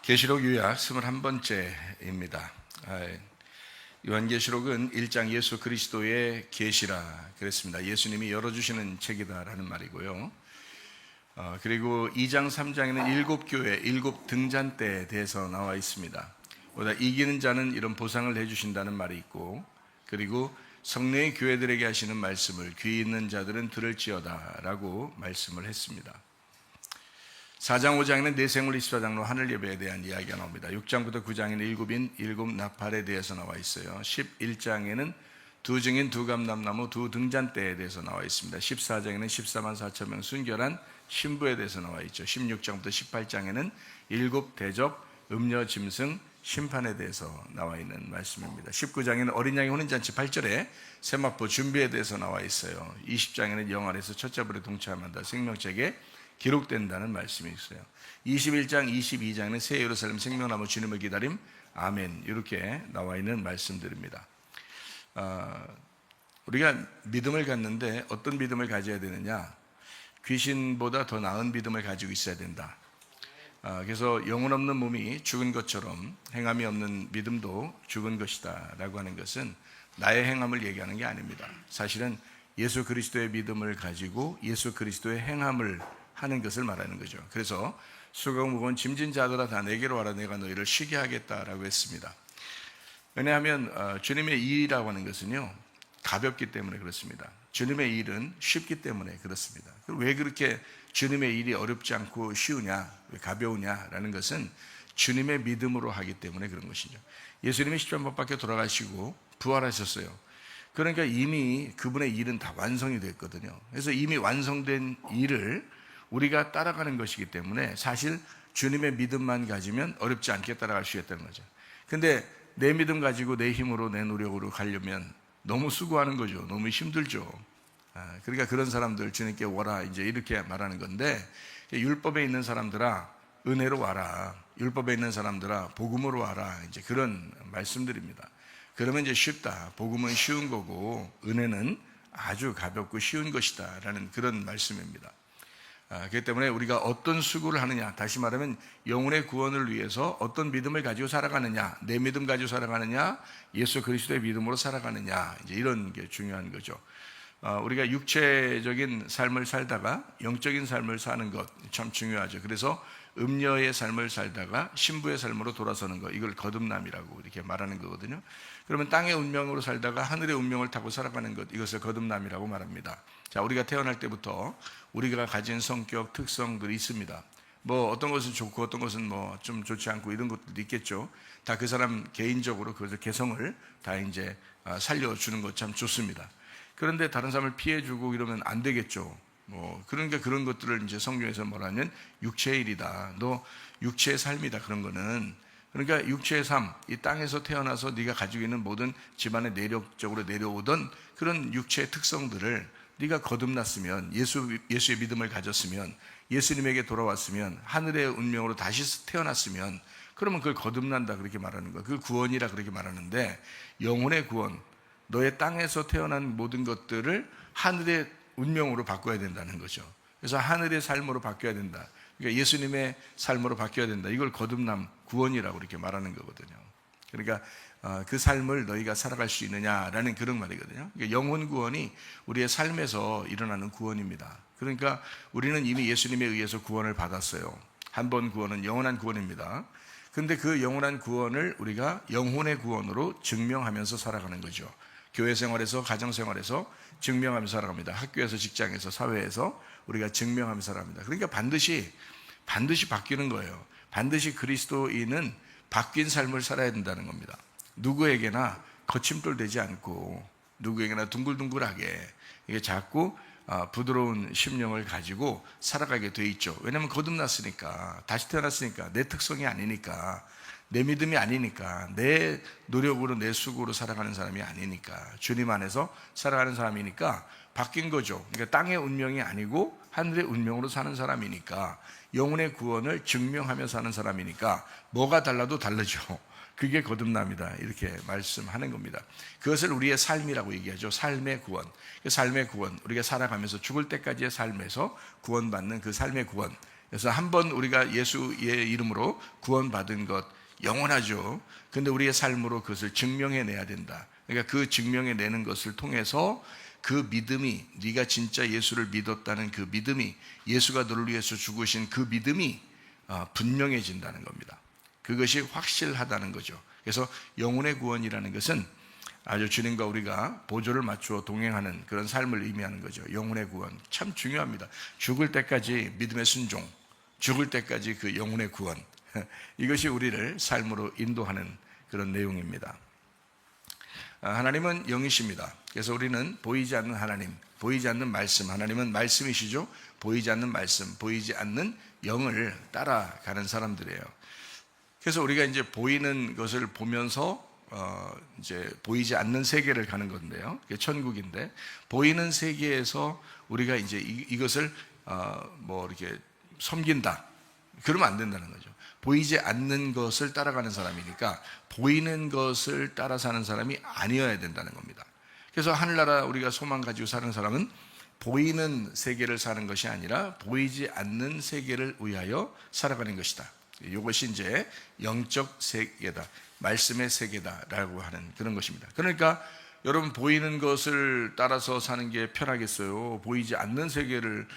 계시록 요약 21번째입니다. 요한계시록은 1장 예수 그리스도의 계시라 그랬습니다. 예수님이 열어주시는 책이다라는 말이고요. 그리고 2장 3장에는 7교회 7등잔대에 대해서 나와 있습니다. 보다 이기는 자는 이런 보상을 해주신다는 말이 있고, 그리고 성령의 교회들에게 하시는 말씀을 귀 있는 자들은 들을지어다 라고 말씀을 했습니다. 4장 5장에는 내생물 24장로 하늘 예배에 대한 이야기가 나옵니다. 6장부터 9장에는 일곱인 일곱 나팔에 대해서 나와 있어요. 11장에는 두 증인 두 감람나무 두 등잔대에 대해서 나와 있습니다. 14장에는 14만 4천 명 순결한 신부에 대해서 나와 있죠. 16장부터 18장에는 일곱 대접 음녀 짐승 심판에 대해서 나와 있는 말씀입니다. 19장에는 어린 양의 혼인잔치 8절에 세마포 준비에 대해서 나와 있어요. 20장에는 영 아래서 첫째 불에 동참한다 생명책에 기록된다는 말씀이 있어요. 21장 22장에는 새 예루살렘 생명나무 주님을 기다림 아멘 이렇게 나와 있는 말씀들입니다. 우리가 믿음을 갖는데 어떤 믿음을 가져야 되느냐? 귀신보다 더 나은 믿음을 가지고 있어야 된다. 그래서 영혼 없는 몸이 죽은 것처럼 행함이 없는 믿음도 죽은 것이다 라고 하는 것은 나의 행함을 얘기하는 게 아닙니다. 사실은 예수 그리스도의 믿음을 가지고 예수 그리스도의 행함을 하는 것을 말하는 거죠. 그래서 수고하고 무거운 짐진 자들아 다 내게로 와라 내가 너희를 쉬게 하겠다라고 했습니다. 왜냐하면 주님의 일이라고 하는 것은요 가볍기 때문에 그렇습니다. 주님의 일은 쉽기 때문에 그렇습니다. 왜 그렇게 주님의 일이 어렵지 않고 쉬우냐, 왜 가벼우냐라는 것은 주님의 믿음으로 하기 때문에 그런 것이죠. 예수님이 십자가 못 박혀 돌아가시고 부활하셨어요. 그러니까 이미 그분의 일은 다 완성이 됐거든요. 그래서 이미 완성된 일을 우리가 따라가는 것이기 때문에 사실 주님의 믿음만 가지면 어렵지 않게 따라갈 수 있다는 거죠. 근데 내 믿음 가지고 내 힘으로 내 노력으로 가려면 너무 수고하는 거죠. 너무 힘들죠. 그러니까 그런 사람들 주님께 오라 이제 이렇게 말하는 건데, 율법에 있는 사람들아 은혜로 와라, 율법에 있는 사람들아 복음으로 와라, 이제 그런 말씀들입니다. 그러면 이제 쉽다. 복음은 쉬운 거고 은혜는 아주 가볍고 쉬운 것이다 라는 그런 말씀입니다. 그렇기 때문에 우리가 어떤 수고를 하느냐, 다시 말하면 영혼의 구원을 위해서 어떤 믿음을 가지고 살아가느냐, 내 믿음 가지고 살아가느냐, 예수 그리스도의 믿음으로 살아가느냐, 이제 이런 게 중요한 거죠. 우리가 육체적인 삶을 살다가 영적인 삶을 사는 것 참 중요하죠. 그래서 음녀의 삶을 살다가 신부의 삶으로 돌아서는 것, 이걸 거듭남이라고 이렇게 말하는 거거든요. 그러면 땅의 운명으로 살다가 하늘의 운명을 타고 살아가는 것, 이것을 거듭남이라고 말합니다. 자, 우리가 태어날 때부터 우리가 가진 성격, 특성들이 있습니다. 뭐 어떤 것은 좋고 어떤 것은 뭐 좀 좋지 않고 이런 것들도 있겠죠. 다 그 사람 개인적으로 그 개성을 다 이제 살려주는 것 참 좋습니다. 그런데 다른 사람을 피해주고 이러면 안 되겠죠. 그러니까 그런 것들을 이제 성경에서 뭐라냐면 육체의 일이다. 너 육체의 삶이다. 그런 거는. 그러니까 육체의 삶, 이 땅에서 태어나서 네가 가지고 있는 모든 집안에 내력적으로 내려오던 그런 육체의 특성들을 네가 거듭났으면, 예수의 믿음을 가졌으면, 예수님에게 돌아왔으면, 하늘의 운명으로 다시 태어났으면, 그러면 그걸 거듭난다 그렇게 말하는 거예요. 그걸 구원이라 그렇게 말하는데, 영혼의 구원, 너의 땅에서 태어난 모든 것들을 하늘의 운명으로 바꿔야 된다는 거죠. 그래서 하늘의 삶으로 바뀌어야 된다. 그러니까 예수님의 삶으로 바뀌어야 된다. 이걸 거듭남, 구원이라고 이렇게 말하는 거거든요. 그러니까 그 삶을 너희가 살아갈 수 있느냐라는 그런 말이거든요. 그러니까 영혼 구원이 우리의 삶에서 일어나는 구원입니다. 그러니까 우리는 이미 예수님에 의해서 구원을 받았어요. 한 번 구원은 영원한 구원입니다. 그런데 그 영원한 구원을 우리가 영혼의 구원으로 증명하면서 살아가는 거죠. 교회 생활에서, 가정 생활에서 증명하면서 살아갑니다. 학교에서, 직장에서, 사회에서 우리가 증명하면서 살아갑니다. 그러니까 반드시 바뀌는 거예요. 반드시 그리스도인은 바뀐 삶을 살아야 된다는 겁니다. 누구에게나 거침돌 되지 않고 누구에게나 둥글둥글하게 이게 자꾸 부드러운 심령을 가지고 살아가게 돼 있죠. 왜냐하면 거듭났으니까, 다시 태어났으니까, 내 특성이 아니니까, 내 믿음이 아니니까, 내 노력으로 내 수고로 살아가는 사람이 아니니까, 주님 안에서 살아가는 사람이니까 바뀐 거죠. 그러니까 땅의 운명이 아니고 하늘의 운명으로 사는 사람이니까, 영혼의 구원을 증명하며 사는 사람이니까 뭐가 달라도 다르죠. 그게 거듭남이다 이렇게 말씀하는 겁니다. 그것을 우리의 삶이라고 얘기하죠. 삶의 구원. 그 삶의 구원, 우리가 살아가면서 죽을 때까지의 삶에서 구원받는 그 삶의 구원, 그래서 한번 우리가 예수의 이름으로 구원받은 것 영원하죠. 근데 우리의 삶으로 그것을 증명해내야 된다. 그러니까 그 증명해내는 것을 통해서 그 믿음이, 네가 진짜 예수를 믿었다는 그 믿음이, 예수가 너를 위해서 죽으신 그 믿음이 분명해진다는 겁니다. 그것이 확실하다는 거죠. 그래서 영혼의 구원이라는 것은 아주 주님과 우리가 보조를 맞추어 동행하는 그런 삶을 의미하는 거죠. 영혼의 구원 참 중요합니다. 죽을 때까지 믿음의 순종, 죽을 때까지 그 영혼의 구원, 이것이 우리를 삶으로 인도하는 그런 내용입니다. 하나님은 영이십니다. 그래서 우리는 보이지 않는 하나님, 보이지 않는 말씀, 하나님은 말씀이시죠. 보이지 않는 말씀, 보이지 않는 영을 따라가는 사람들이에요. 그래서 우리가 이제 보이는 것을 보면서 이제 보이지 않는 세계를 가는 건데요. 그게 천국인데, 보이는 세계에서 우리가 이제 이것을 뭐 이렇게 섬긴다, 그러면 안 된다는 거죠. 보이지 않는 것을 따라가는 사람이니까 보이는 것을 따라 사는 사람이 아니어야 된다는 겁니다. 그래서 하늘나라 우리가 소망 가지고 사는 사람은 보이는 세계를 사는 것이 아니라 보이지 않는 세계를 위하여 살아가는 것이다. 이것이 이제 영적 세계다, 말씀의 세계다라고 하는 그런 것입니다. 그러니까 여러분, 보이는 것을 따라서 사는 게 편하겠어요? 보이지 않는 세계를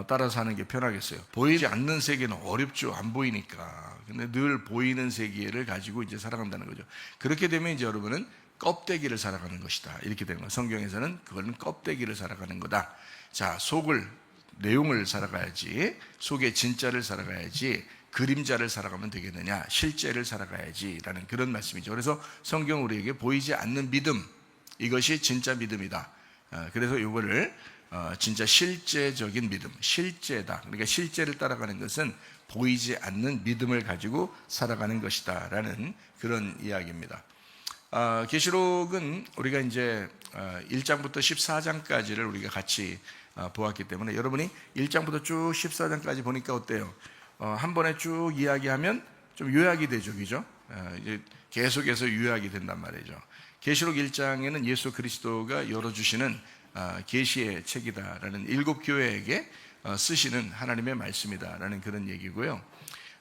따라 사는 게 편하겠어요? 보이지 않는 세계는 어렵죠. 안 보이니까. 근데 늘 보이는 세계를 가지고 이제 살아간다는 거죠. 그렇게 되면 이제 여러분은 껍데기를 살아가는 것이다, 이렇게 되는 거예요. 성경에서는 그거는 껍데기를 살아가는 거다. 자, 속을, 내용을 살아가야지, 속의 진짜를 살아가야지 그림자를 살아가면 되겠느냐, 실제를 살아가야지 라는 그런 말씀이죠. 그래서 성경 우리에게 보이지 않는 믿음, 이것이 진짜 믿음이다. 그래서 이거를 진짜 실제적인 믿음, 실제다. 그러니까 실제를 따라가는 것은 보이지 않는 믿음을 가지고 살아가는 것이다 라는 그런 이야기입니다. 계시록은 우리가 이제 1장부터 14장까지를 우리가 같이 보았기 때문에 여러분이 1장부터 쭉 14장까지 보니까 어때요? 한 번에 쭉 이야기하면 좀 요약이 되죠, 그죠? 이제 계속해서 요약이 된단 말이죠. 계시록 1장에는 예수 그리스도가 열어주시는 계시의 책이다라는 7교회에게 쓰시는 하나님의 말씀이다라는 그런 얘기고요.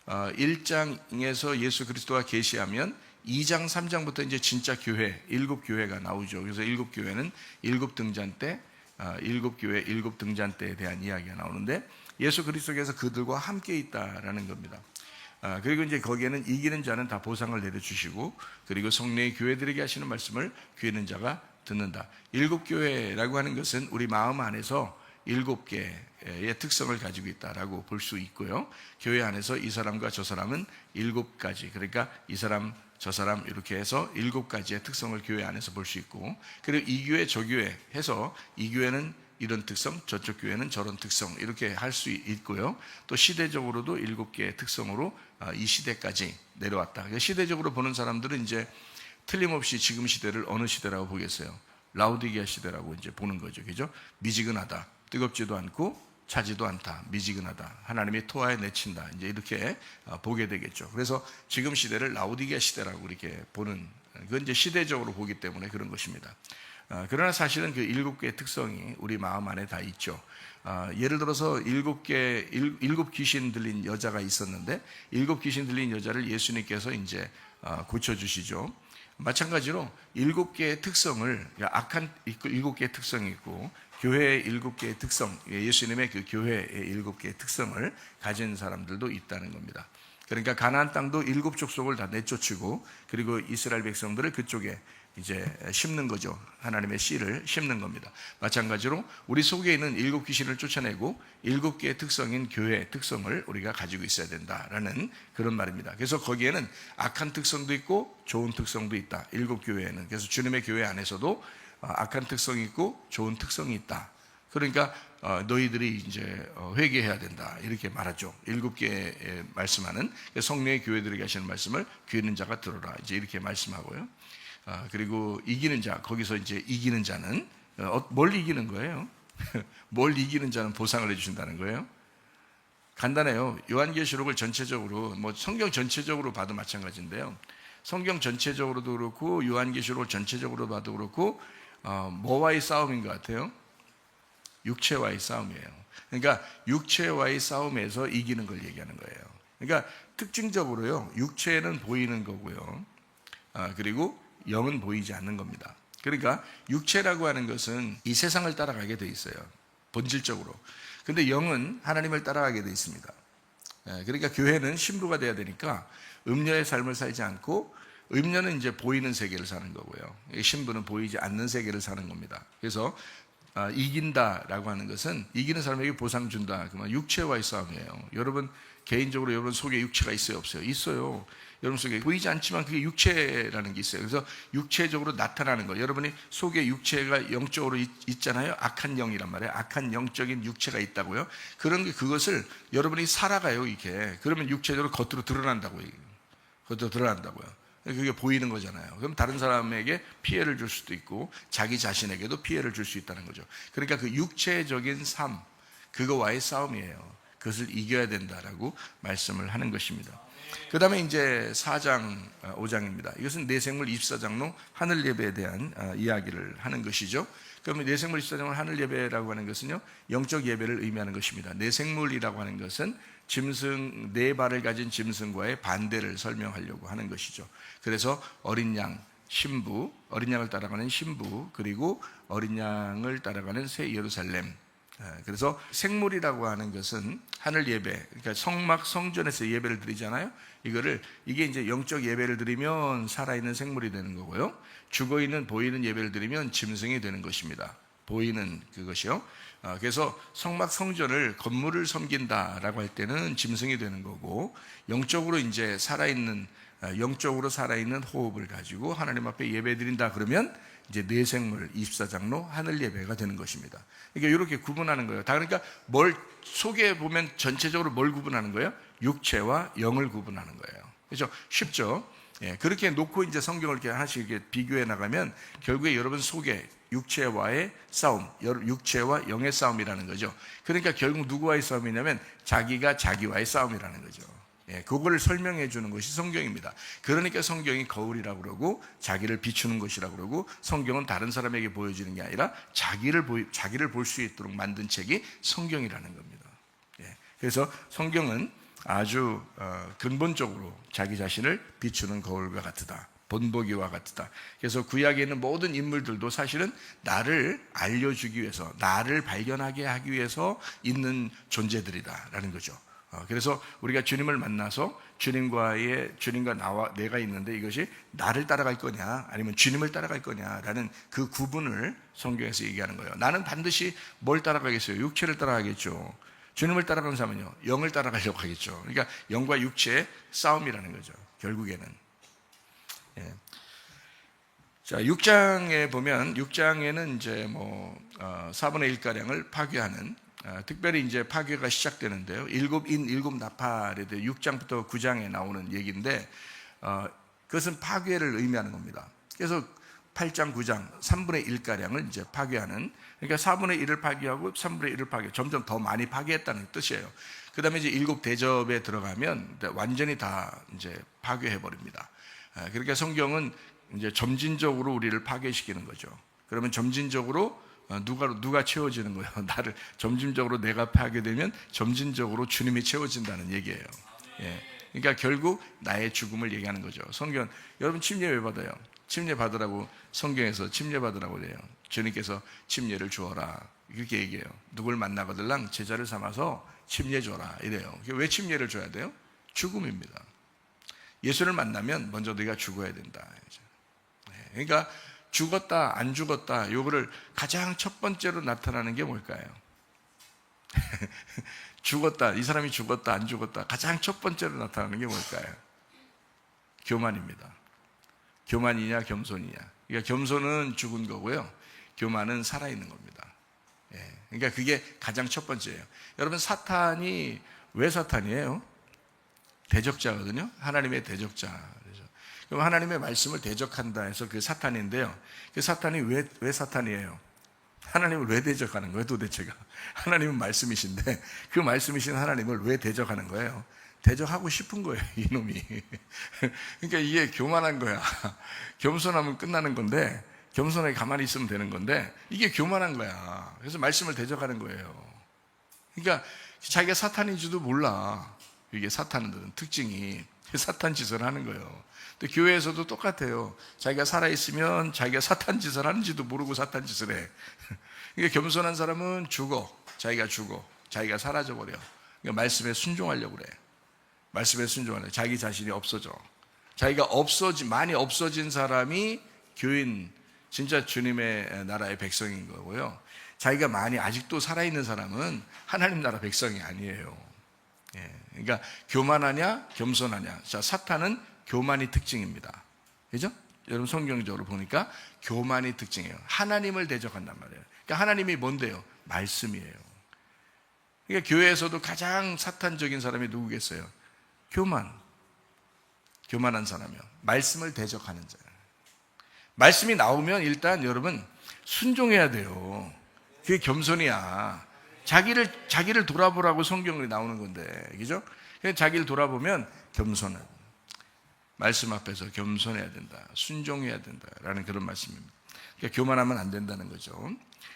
1장에서 예수 그리스도가 계시하면 2장, 3장부터 이제 진짜 교회, 7교회가 나오죠. 그래서 7교회는 7등잔 때, 7교회, 7등잔 때에 대한 이야기가 나오는데 예수 그리스도께서 그들과 함께 있다라는 겁니다. 그리고 이제 거기에는 이기는 자는 다 보상을 내려주시고, 그리고 성령의 교회들에게 하시는 말씀을 귀 있는 자가 듣는다. 7교회라고 하는 것은 우리 마음 안에서 7개의 특성을 가지고 있다라고 볼 수 있고요. 교회 안에서 이 사람과 저 사람은 7가지, 그러니까 이 사람 저 사람 이렇게 해서 7가지의 특성을 교회 안에서 볼 수 있고, 그리고 이 교회 저 교회 해서 이 교회는 이런 특성, 저쪽 교회는 저런 특성, 이렇게 할 수 있고요. 또 시대적으로도 7개의 특성으로 이 시대까지 내려왔다. 시대적으로 보는 사람들은 이제 틀림없이 지금 시대를 어느 시대라고 보겠어요? 라우디게아 시대라고 이제 보는 거죠. 그죠? 미지근하다, 뜨겁지도 않고 차지도 않다, 미지근하다, 하나님이 토하에 내친다, 이제 이렇게 보게 되겠죠. 그래서 지금 시대를 라우디게아 시대라고 이렇게 보는, 그건 이제 시대적으로 보기 때문에 그런 것입니다. 그러나 사실은 그 7개의 특성이 우리 마음 안에 다 있죠. 예를 들어서 7 귀신 들린 여자가 있었는데 7 귀신 들린 여자를 예수님께서 이제 고쳐주시죠. 마찬가지로 7개의 특성을, 악한 7개의 특성이 있고 교회의 7개의 특성, 예수님의 그 교회의 7개의 특성을 가진 사람들도 있다는 겁니다. 그러니까 가나안 땅도 7 족속을 다 내쫓고, 그리고 이스라엘 백성들을 그쪽에 이제 심는 거죠. 하나님의 씨를 심는 겁니다. 마찬가지로 우리 속에 있는 7 귀신을 쫓아내고 7개의 특성인 교회의 특성을 우리가 가지고 있어야 된다라는 그런 말입니다. 그래서 거기에는 악한 특성도 있고 좋은 특성도 있다, 7교회에는. 그래서 주님의 교회 안에서도 악한 특성이 있고 좋은 특성이 있다. 그러니까 너희들이 이제 회개해야 된다, 이렇게 말하죠. 7개의 말씀하는 성령의 교회들에게 하시는 말씀을 귀 있는 자가 들어라, 이제 이렇게 말씀하고요. 그리고 이기는 자, 거기서 이제 이기는 자는 뭘 이기는 거예요? 뭘 이기는 자는 보상을 해주신다는 거예요? 간단해요. 요한계시록을 전체적으로, 뭐 성경 전체적으로 봐도 마찬가지인데요. 성경 전체적으로도 그렇고 요한계시록 전체적으로 봐도 그렇고 뭐와의 싸움인 것 같아요? 육체와의 싸움이에요. 그러니까 육체와의 싸움에서 이기는 걸 얘기하는 거예요. 그러니까 특징적으로요, 육체는 보이는 거고요, 그리고 영은 보이지 않는 겁니다. 그러니까 육체라고 하는 것은 이 세상을 따라가게 돼 있어요, 본질적으로. 근데 영은 하나님을 따라가게 돼 있습니다. 그러니까 교회는 신부가 돼야 되니까 음녀의 삶을 살지 않고, 음녀는 이제 보이는 세계를 사는 거고요, 신부는 보이지 않는 세계를 사는 겁니다. 그래서 이긴다라고 하는 것은 이기는 사람에게 보상 준다. 그만 육체와의 싸움이에요. 여러분 개인적으로 여러분 속에 육체가 있어요, 없어요? 있어요. 여러분 속에 보이지 않지만 그게 육체라는 게 있어요. 그래서 육체적으로 나타나는 거. 여러분이 속에 육체가 영적으로 있잖아요. 악한 영이란 말이에요. 악한 영적인 육체가 있다고요. 그런 게, 그것을 여러분이 살아가요, 이게. 그러면 육체적으로 겉으로 드러난다고요. 겉으로 드러난다고요. 그게 보이는 거잖아요. 그럼 다른 사람에게 피해를 줄 수도 있고 자기 자신에게도 피해를 줄 수 있다는 거죠. 그러니까 그 육체적인 삶, 그거와의 싸움이에요. 그것을 이겨야 된다라고 말씀을 하는 것입니다. 그 다음에 이제 4장, 5장입니다. 이것은 내생물 24장로 하늘 예배에 대한 이야기를 하는 것이죠. 그러면 내생물 24장로 하늘 예배라고 하는 것은요, 영적 예배를 의미하는 것입니다. 내생물이라고 하는 것은 짐승, 네 발을 가진 짐승과의 반대를 설명하려고 하는 것이죠. 그래서 어린 양, 신부, 어린 양을 따라가는 신부, 그리고 어린 양을 따라가는 새 예루살렘. 그래서 생물이라고 하는 것은 하늘 예배, 그러니까 성막 성전에서 예배를 드리잖아요. 이게 이제 영적 예배를 드리면 살아있는 생물이 되는 거고요, 죽어있는 보이는 예배를 드리면 짐승이 되는 것입니다. 보이는 그것이요. 그래서 성막 성전을, 건물을 섬긴다라고 할 때는 짐승이 되는 거고, 영적으로 이제 살아있는, 영적으로 살아있는 호흡을 가지고 하나님 앞에 예배 드린다 그러면 이제 내생물 24장로 하늘 예배가 되는 것입니다. 그러니까 이렇게 구분하는 거예요. 다 그러니까 뭘 속에 보면 전체적으로 뭘 구분하는 거예요? 육체와 영을 구분하는 거예요. 그렇죠? 쉽죠? 예, 그렇게 놓고 이제 성경을 이렇게 하나씩 이렇게 비교해 나가면 결국에 여러분 속에 육체와의 싸움, 육체와 영의 싸움이라는 거죠. 그러니까 결국 누구와의 싸움이냐면 자기가 자기와의 싸움이라는 거죠. 예, 그걸 설명해 주는 것이 성경입니다. 그러니까 성경이 거울이라고 그러고 자기를 비추는 것이라고 그러고, 성경은 다른 사람에게 보여주는 게 아니라 자기를 볼 수 있도록 만든 책이 성경이라는 겁니다. 예, 그래서 성경은 아주 근본적으로 자기 자신을 비추는 거울과 같다, 본보기와 같다. 그래서 구약에 있는 모든 인물들도 사실은 나를 알려주기 위해서, 나를 발견하게 하기 위해서 있는 존재들이다라는 거죠. 그래서 우리가 주님을 만나서 주님과 내가 있는데 이것이 나를 따라갈 거냐 아니면 주님을 따라갈 거냐라는 그 구분을 성경에서 얘기하는 거예요. 나는 반드시 뭘 따라가겠어요? 육체를 따라가겠죠. 주님을 따라가는 사람은요, 영을 따라가려고 하겠죠. 그러니까 영과 육체의 싸움이라는 거죠, 결국에는. 예. 자, 6장에 보면, 6장에는 이제 4분의 1가량을 파괴하는, 특별히 이제 파괴가 시작되는데요. 일곱 나팔에 대해 6장부터 9장에 나오는 얘기인데, 그것은 파괴를 의미하는 겁니다. 그래서 8장, 9장 3분의 1가량을 이제 파괴하는, 그러니까 4분의 1을 파괴하고 3분의 1을 파괴, 점점 더 많이 파괴했다는 뜻이에요. 그 다음에 이제 7 대접에 들어가면 완전히 다 이제 파괴해 버립니다. 그러니까 성경은 이제 점진적으로 우리를 파괴시키는 거죠. 그러면 점진적으로 누가 채워지는 거예요? 나를 점진적으로 내가 파괴되면 점진적으로 주님이 채워진다는 얘기예요. 예. 그러니까 결국 나의 죽음을 얘기하는 거죠. 성경, 여러분 침례 왜 받아요? 침례 받으라고 성경에서 침례 받으라고 돼요. 주님께서 침례를 주어라 이렇게 얘기해요. 누굴 만나거들랑 제자를 삼아서 침례 줘라 이래요. 왜 침례를 줘야 돼요? 죽음입니다. 예수를 만나면 먼저 네가 죽어야 된다. 그러니까 죽었다 안 죽었다, 요거를 가장 첫 번째로 나타나는 게 뭘까요? 죽었다, 이 사람이 죽었다 안 죽었다, 가장 첫 번째로 나타나는 게 뭘까요? 교만입니다. 교만이냐 겸손이냐. 그러니까 겸손은 죽은 거고요, 교만은 살아있는 겁니다. 예, 그러니까 그게 가장 첫 번째예요. 여러분, 사탄이 왜 사탄이에요? 대적자거든요. 하나님의 대적자. 그럼 하나님의 말씀을 대적한다 해서 그 사탄인데요. 그 사탄이 왜 사탄이에요? 하나님을 왜 대적하는 거예요, 도대체가? 하나님은 말씀이신데 그 말씀이신 하나님을 왜 대적하는 거예요? 대적하고 싶은 거예요, 이놈이. 그러니까 이게 교만한 거야. 겸손하면 끝나는 건데, 겸손하게 가만히 있으면 되는 건데, 이게 교만한 거야. 그래서 말씀을 대적하는 거예요. 그러니까 자기가 사탄인지도 몰라. 이게 사탄은 특징이 사탄 짓을 하는 거예요. 근데 교회에서도 똑같아요. 자기가 살아있으면 자기가 사탄 짓을 하는지도 모르고 사탄 짓을 해. 그러니까 겸손한 사람은 죽어. 자기가 죽어. 자기가 사라져버려. 그러니까 말씀에 순종하려고 그래. 말씀에 순종하려고. 자기 자신이 없어져. 자기가 많이 없어진 사람이 교인, 진짜 주님의 나라의 백성인 거고요. 자기가 많이 아직도 살아있는 사람은 하나님 나라 백성이 아니에요. 그러니까 교만하냐 겸손하냐. 자, 사탄은 교만이 특징입니다. 그죠? 여러분 성경적으로 보니까 교만이 특징이에요. 하나님을 대적한단 말이에요. 그러니까 하나님이 뭔데요? 말씀이에요. 그러니까 교회에서도 가장 사탄적인 사람이 누구겠어요? 교만한 사람이요. 말씀을 대적하는 자예요. 말씀이 나오면 일단 여러분 순종해야 돼요. 그게 겸손이야. 자기를 돌아보라고 성경이 나오는 건데, 그죠? 자기를 돌아보면 겸손한, 말씀 앞에서 겸손해야 된다, 순종해야 된다라는 그런 말씀입니다. 그러니까 교만하면 안 된다는 거죠.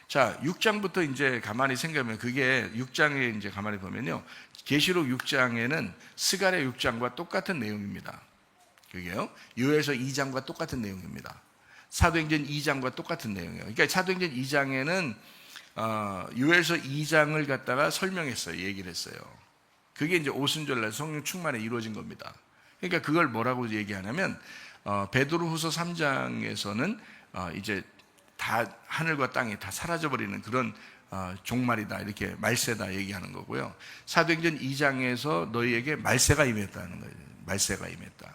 자, 6장부터 이제 가만히 생각하면 그게 6장에 이제 가만히 보면요, 계시록 6장에는 스가랴 6장과 똑같은 내용입니다. 그게요, 요엘서 2장과 똑같은 내용입니다. 사도행전 2장과 똑같은 내용이에요. 그러니까 사도행전 2장에는 요엘서 2장을 갖다가 설명했어요. 얘기를 했어요. 그게 이제 오순절날 성령 충만에 이루어진 겁니다. 그러니까 그걸 뭐라고 얘기하냐면 베드로후서 3장에서는 이제 다 하늘과 땅이 다 사라져버리는 그런 종말이다, 이렇게 말세다 얘기하는 거고요. 사도행전 2장에서 너희에게 말세가 임했다는 거예요. 말세가 임했다.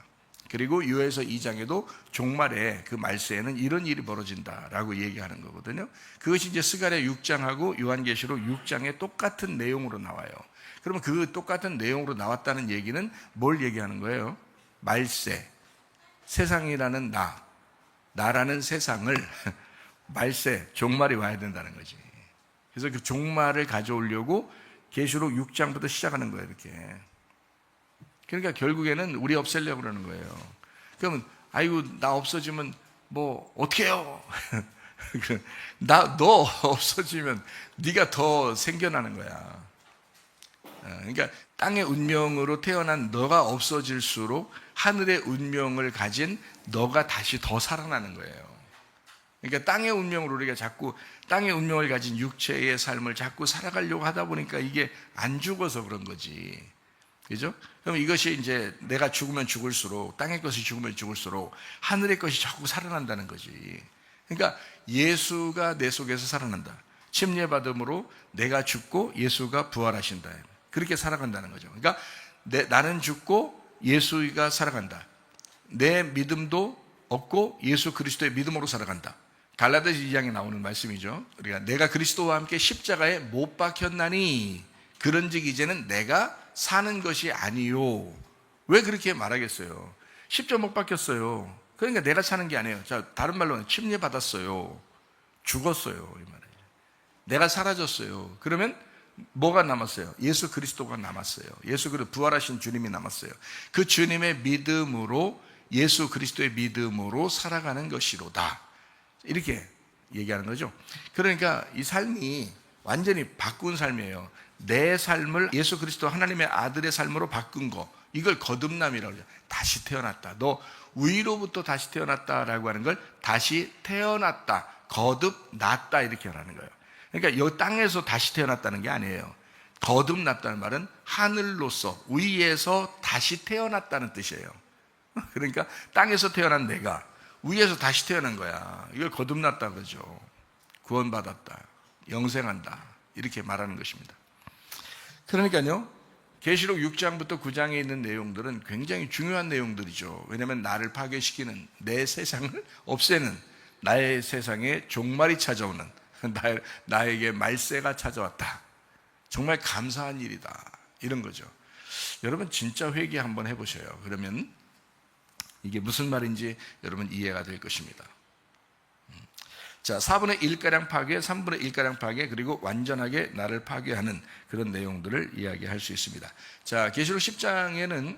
그리고 요엘서 2장에도 종말에 그 말세에는 이런 일이 벌어진다라고 얘기하는 거거든요. 그것이 이제 스가랴 6장하고 요한계시록 6장에 똑같은 내용으로 나와요. 그러면 그 똑같은 내용으로 나왔다는 얘기는 뭘 얘기하는 거예요? 말세, 세상이라는 나라는 세상을 말세, 종말이 와야 된다는 거지. 그래서 그 종말을 가져오려고 계시록 6장부터 시작하는 거예요, 이렇게. 그러니까 결국에는 우리 없애려고 그러는 거예요. 그러면 아이고 나 없어지면 뭐 어떻게 해요? 너 없어지면 네가 더 생겨나는 거야. 그러니까 땅의 운명으로 태어난 너가 없어질수록 하늘의 운명을 가진 너가 다시 더 살아나는 거예요. 그러니까 땅의 운명으로 우리가 자꾸 땅의 운명을 가진 육체의 삶을 자꾸 살아가려고 하다 보니까 이게 안 죽어서 그런 거지. 그죠? 그럼 이것이 이제 내가 죽으면 죽을수록, 땅의 것이 죽으면 죽을수록 하늘의 것이 자꾸 살아난다는 거지. 그러니까 예수가 내 속에서 살아난다. 침례받음으로 내가 죽고 예수가 부활하신다. 그렇게 살아간다는 거죠. 그러니까 나는 죽고 예수가 살아간다. 내 믿음도 없고 예수 그리스도의 믿음으로 살아간다. 갈라디아서 2장에 나오는 말씀이죠. 우리가 내가 그리스도와 함께 십자가에 못 박혔나니 그런즉 이제는 내가 사는 것이 아니요. 왜 그렇게 말하겠어요? 십자가 못 박혔어요. 그러니까 내가 사는 게 아니에요. 자, 다른 말로는 침례 받았어요. 죽었어요. 이 말이에요. 내가 사라졌어요. 그러면 뭐가 남았어요? 예수 그리스도가 남았어요. 예수 그리스도 부활하신 주님이 남았어요. 그 주님의 믿음으로, 예수 그리스도의 믿음으로 살아가는 것이로다. 이렇게 얘기하는 거죠. 그러니까 이 삶이 완전히 바꾼 삶이에요. 내 삶을 예수 그리스도 하나님의 아들의 삶으로 바꾼 거, 이걸 거듭남이라고 해요. 다시 태어났다. 너 위로부터 다시 태어났다라고 하는 걸 다시 태어났다, 거듭났다 이렇게 하는 거예요. 그러니까 이 땅에서 다시 태어났다는 게 아니에요. 거듭났다는 말은 하늘로서, 위에서 다시 태어났다는 뜻이에요. 그러니까 땅에서 태어난 내가 위에서 다시 태어난 거야. 이걸 거듭났다 그러죠. 구원받았다, 영생한다, 이렇게 말하는 것입니다. 그러니까요, 계시록 6장부터 9장에 있는 내용들은 굉장히 중요한 내용들이죠. 왜냐하면 나를 파괴시키는, 내 세상을 없애는, 나의 세상에 종말이 찾아오는, 나에게 말세가 찾아왔다. 정말 감사한 일이다, 이런 거죠. 여러분 진짜 회개 한번 해보셔요. 그러면 이게 무슨 말인지 여러분 이해가 될 것입니다. 자, 4분의 1가량 파괴, 3분의 1가량 파괴, 그리고 완전하게 나를 파괴하는 그런 내용들을 이야기할 수 있습니다. 자, 계시록 10장에는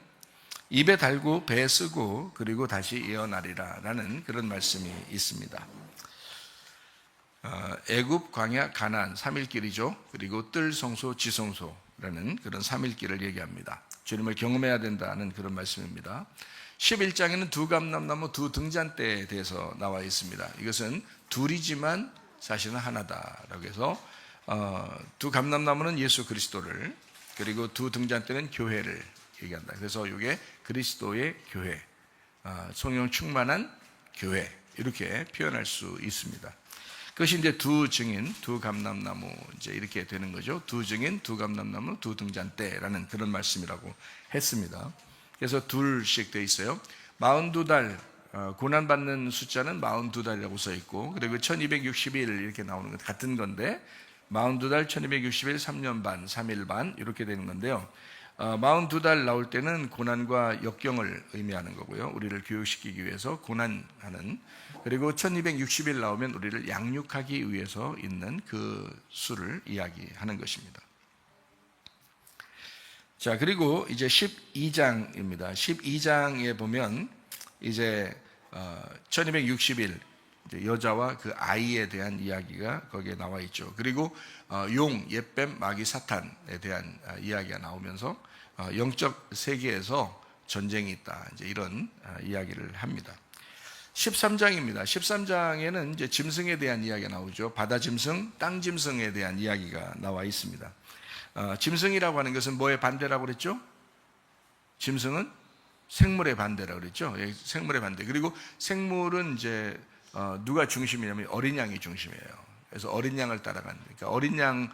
입에 달고 배에 쓰고 그리고 다시 예언하리라 라는 그런 말씀이 있습니다. 애굽, 광야, 가나안 3일길이죠. 그리고 뜰, 성소, 지성소라는 그런 3일길을 얘기합니다. 주님을 경험해야 된다는 그런 말씀입니다. 11장에는 두 감람나무 두 등잔대에 대해서 나와 있습니다. 이것은 둘이지만 사실은 하나다라고 해서 두 감람나무는 예수 그리스도를, 그리고 두 등잔대는 교회를 얘기한다. 그래서 이게 그리스도의 교회, 성령 충만한 교회, 이렇게 표현할 수 있습니다. 그것이 이제 두 증인, 두 감람나무, 이제 이렇게 되는 거죠. 두 증인, 두 감람나무, 두 등잔대라는 그런 말씀이라고 했습니다. 그래서 둘씩 되어 있어요. 42달, 고난받는 숫자는 42달이라고 써 있고, 그리고 1260일 이렇게 나오는 것 같은 건데, 42달, 1260일, 3년 반, 3일 반, 이렇게 되는 건데요. 42달 나올 때는 고난과 역경을 의미하는 거고요. 우리를 교육시키기 위해서 고난하는, 그리고 1260일 나오면 우리를 양육하기 위해서 있는 그 수를 이야기하는 것입니다. 자, 그리고 이제 12장입니다. 12장에 보면 이제 1260일 여자와 그 아이에 대한 이야기가 거기에 나와 있죠. 그리고 용, 옙뱀, 마귀, 사탄에 대한 이야기가 나오면서 영적 세계에서 전쟁이 있다, 이제 이런 이야기를 합니다. 13장입니다. 13장에는 이제 짐승에 대한 이야기가 나오죠. 바다 짐승, 땅 짐승에 대한 이야기가 나와 있습니다. 짐승이라고 하는 것은 뭐의 반대라고 그랬죠? 짐승은 생물의 반대라고 그랬죠. 생물의 반대. 그리고 생물은 이제 누가 중심이냐면 어린 양이 중심이에요. 그래서 어린 양을 따라가는. 그러니까 어린 양,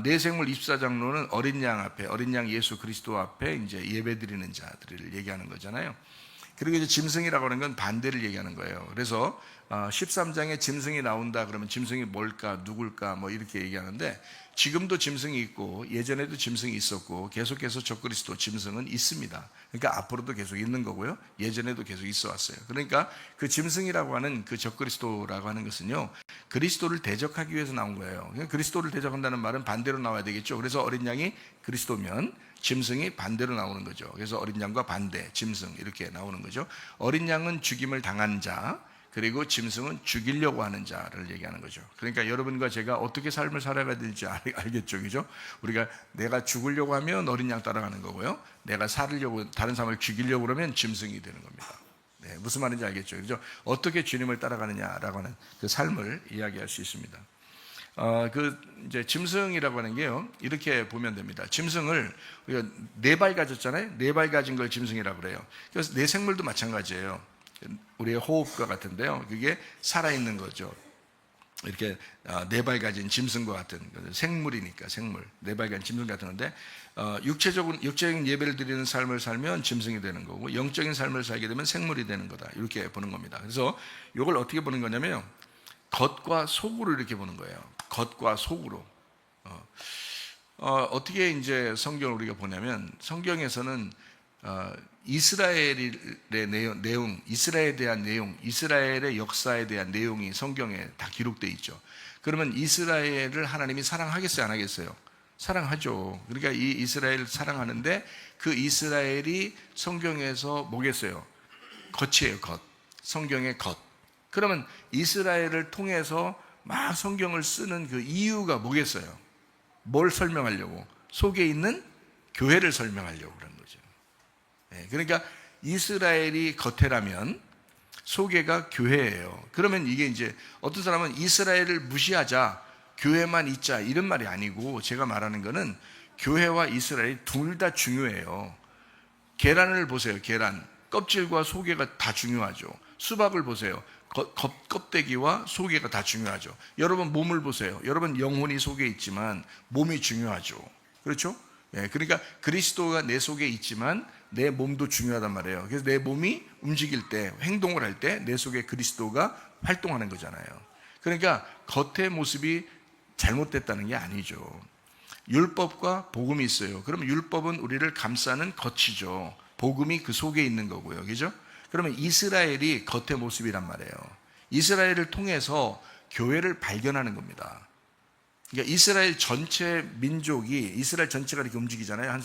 내생물 24장로는 어린 양 앞에, 어린 양 예수 그리스도 앞에 이제 예배드리는 자들을 얘기하는 거잖아요. 그리고 이제 짐승이라고 하는 건 반대를 얘기하는 거예요. 그래서 13장에 짐승이 나온다 그러면 짐승이 뭘까, 누굴까, 뭐 이렇게 얘기하는데, 지금도 짐승이 있고 예전에도 짐승이 있었고 계속해서 적그리스도 짐승은 있습니다. 그러니까 앞으로도 계속 있는 거고요. 예전에도 계속 있어 왔어요. 그러니까 그 짐승이라고 하는 그 적그리스도라고 하는 것은요, 그리스도를 대적하기 위해서 나온 거예요. 그리스도를 대적한다는 말은 반대로 나와야 되겠죠. 그래서 어린 양이 그리스도면 짐승이 반대로 나오는 거죠. 그래서 어린 양과 반대, 짐승 이렇게 나오는 거죠. 어린 양은 죽임을 당한 자, 그리고 짐승은 죽이려고 하는 자를 얘기하는 거죠. 그러니까 여러분과 제가 어떻게 삶을 살아가야 될지 알겠죠, 그죠? 우리가 내가 죽으려고 하면 어린 양 따라가는 거고요. 내가 살으려고, 다른 사람을 죽이려고 그러면 짐승이 되는 겁니다. 네, 무슨 말인지 알겠죠, 그죠? 어떻게 주님을 따라가느냐라고 하는 그 삶을 이야기할 수 있습니다. 이제 짐승이라고 하는 게요, 이렇게 보면 됩니다. 짐승을 우리가 4발 가졌잖아요. 4발 가진 걸 짐승이라고 그래요. 그래서 내 생물도 마찬가지예요. 우리의 호흡과 같은데요, 그게 살아있는 거죠. 이렇게 4발 가진 짐승과 같은 생물이니까, 생물 4발 가진 짐승 같은 건데, 육체적인 예배를 드리는 삶을 살면 짐승이 되는 거고, 영적인 삶을 살게 되면 생물이 되는 거다, 이렇게 보는 겁니다. 그래서 이걸 어떻게 보는 거냐면요, 겉과 속으로 이렇게 보는 거예요. 겉과 속으로. 어떻게 이제 성경을 우리가 보냐면, 성경에서는 이스라엘의 내용, 이스라엘에 대한 내용, 이스라엘의 역사에 대한 내용이 성경에 다 기록되어 있죠. 그러면 이스라엘을 하나님이 사랑하겠어요, 안 하겠어요? 사랑하죠. 그러니까 이 이스라엘을 사랑하는데, 그 이스라엘이 성경에서 뭐겠어요? 겉이에요, 겉. 성경의 겉. 그러면 이스라엘을 통해서 막 성경을 쓰는 그 이유가 뭐겠어요? 뭘 설명하려고? 속에 있는 교회를 설명하려고 그런 거죠. 그러니까 이스라엘이 겉에라면 속에가 교회예요. 그러면 이게 이제 어떤 사람은 이스라엘을 무시하자, 교회만 있자, 이런 말이 아니고, 제가 말하는 거는 교회와 이스라엘이 둘 다 중요해요. 계란을 보세요. 계란 껍질과 속에가 다 중요하죠. 수박을 보세요. 껍데기와 속에가 다 중요하죠. 여러분 몸을 보세요. 여러분 영혼이 속에 있지만 몸이 중요하죠. 그렇죠? 그러니까 그리스도가 내 속에 있지만 내 몸도 중요하단 말이에요. 그래서 내 몸이 움직일 때, 행동을 할 때 내 속에 그리스도가 활동하는 거잖아요. 그러니까 겉의 모습이 잘못됐다는 게 아니죠. 율법과 복음이 있어요. 그러면 율법은 우리를 감싸는 겉이죠. 복음이 그 속에 있는 거고요. 그죠? 그러면 이스라엘이 겉의 모습이란 말이에요. 이스라엘을 통해서 교회를 발견하는 겁니다. 그러니까 이스라엘 전체 민족이, 이스라엘 전체가 이렇게 움직이잖아요. 한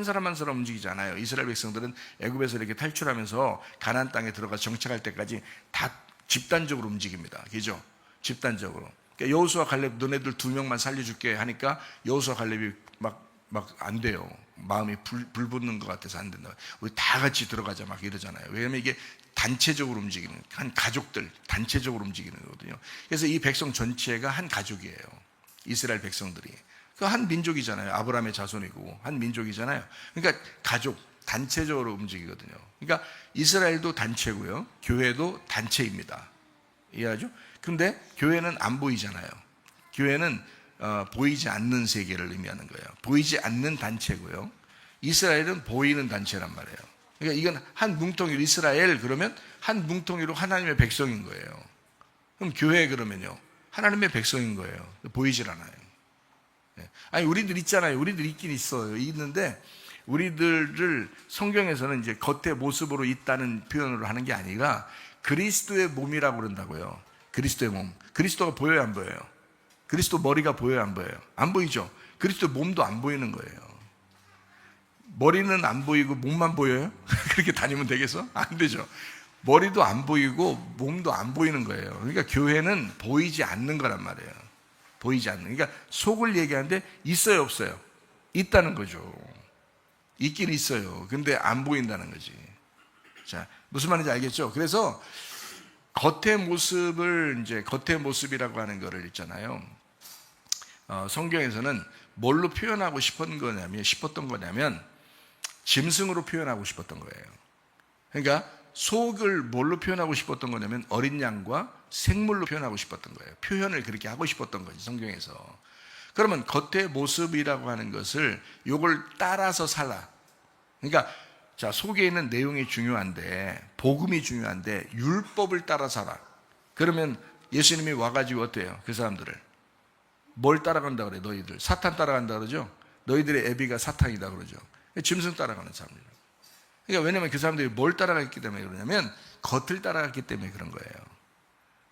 사람 한 사람 움직이지 않아요. 이스라엘 백성들은 애굽에서 이렇게 탈출하면서 가나안 땅에 들어가 정착할 때까지 다 집단적으로 움직입니다. 그죠? 집단적으로. 그러니까 여호수아 갈렙 너네들 2명만 살려줄게 하니까 여호수아 갈렙이 막 안 돼요. 마음이 불 붙는 것 같아서 안 된다. 우리 다 같이 들어가자 막 이러잖아요. 왜냐면 이게 단체적으로 움직이는, 한 가족들 단체적으로 움직이는 거거든요. 그래서 이 백성 전체가 한 가족이에요. 이스라엘 백성들이. 그 한 민족이잖아요. 아브라함의 자손이고 한 민족이잖아요. 그러니까 가족 단체적으로 움직이거든요. 그러니까 이스라엘도 단체고요. 교회도 단체입니다. 이해하죠? 근데 교회는 안 보이잖아요. 교회는 보이지 않는 세계를 의미하는 거예요. 보이지 않는 단체고요. 이스라엘은 보이는 단체란 말이에요. 그러니까 이건 한 뭉텅이로 이스라엘 그러면 한 뭉텅이로 하나님의 백성인 거예요. 그럼 교회 그러면요. 하나님의 백성인 거예요. 보이질 않아요. 아니 우리들 있잖아요. 우리들 있긴 있어요. 있는데 우리들을 성경에서는 이제 겉의 모습으로 있다는 표현으로 하는 게 아니라 그리스도의 몸이라고 그런다고요. 그리스도의 몸. 그리스도가 보여요, 안 보여요? 그리스도 머리가 보여요, 안 보여요? 안 보이죠? 그리스도 몸도 안 보이는 거예요. 머리는 안 보이고 몸만 보여요? 그렇게 다니면 되겠어? 안 되죠. 머리도 안 보이고 몸도 안 보이는 거예요. 그러니까 교회는 보이지 않는 거란 말이에요. 보이지 않는. 그러니까 속을 얘기하는데 있어요, 없어요? 있다는 거죠. 있긴 있어요. 근데 안 보인다는 거지. 자, 무슨 말인지 알겠죠? 그래서 겉의 모습을 이제 겉의 모습이라고 하는 거를 있잖아요. 성경에서는 뭘로 표현하고 싶었던 거냐면 짐승으로 표현하고 싶었던 거예요. 그러니까 속을 뭘로 표현하고 싶었던 거냐면 어린 양과 생물로 표현하고 싶었던 거예요. 표현을 그렇게 하고 싶었던 거지, 성경에서. 그러면 겉의 모습이라고 하는 것을 요걸 따라서 살아. 그러니까 자, 속에 있는 내용이 중요한데, 복음이 중요한데 율법을 따라 살아. 그러면 예수님이 와가지고 어때요? 그 사람들을 뭘 따라간다 그래? 너희들 사탄 따라간다 그러죠? 너희들의 애비가 사탄이다 그러죠? 짐승 따라가는 사람들. 그러니까 왜냐면 그 사람들이 뭘 따라갔기 때문에 그러냐면 겉을 따라갔기 때문에 그런 거예요.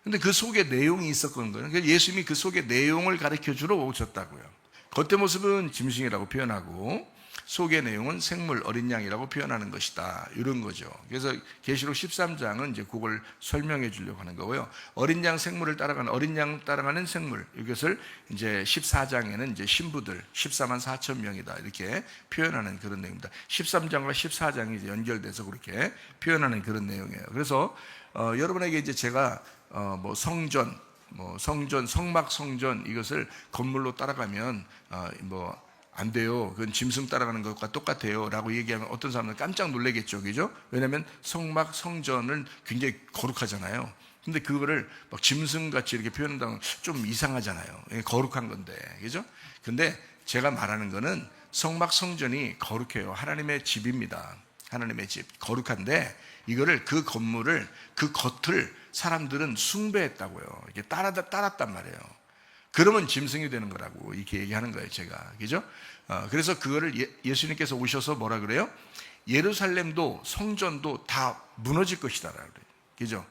근데 그 속에 내용이 있었던 거예요. 그러니까 예수님이 그 속에 내용을 가르쳐 주러 오셨다고요. 겉의 모습은 짐승이라고 표현하고 속의 내용은 생물, 어린 양이라고 표현하는 것이다. 이런 거죠. 그래서 계시록 13장은 이제 그걸 설명해 주려고 하는 거고요. 어린 양 생물을 따라가는, 어린 양 따라가는 생물. 이것을 이제 14장에는 이제 신부들 14만 4천 명이다. 이렇게 표현하는 그런 내용입니다. 13장과 14장이 이제 연결돼서 그렇게 표현하는 그런 내용이에요. 그래서 여러분에게 이제 제가 성전, 성막 성전 이것을 건물로 따라가면 안 돼요. 그건 짐승 따라가는 것과 똑같아요. 라고 얘기하면 어떤 사람은 깜짝 놀라겠죠. 그죠? 왜냐하면 성막, 성전은 굉장히 거룩하잖아요. 근데 그거를 막 짐승같이 이렇게 표현한다면 좀 이상하잖아요. 거룩한 건데. 그죠? 근데 제가 말하는 거는 성막, 성전이 거룩해요. 하나님의 집입니다. 하나님의 집. 거룩한데 이거를 그 건물을, 그 겉을 사람들은 숭배했다고요. 이게 따랐단 말이에요. 그러면 짐승이 되는 거라고 이렇게 얘기하는 거예요, 제가. 그죠? 그래서 그거를 예수님께서 오셔서 뭐라 그래요? 예루살렘도 성전도 다 무너질 것이다. 그래요. 그죠?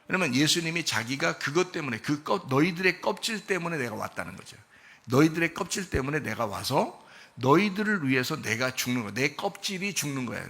왜냐면 예수님이 자기가 그것 때문에, 너희들의 껍질 때문에 내가 왔다는 거죠. 너희들의 껍질 때문에 내가 와서 너희들을 위해서 내가 죽는 거야. 내 껍질이 죽는 거야.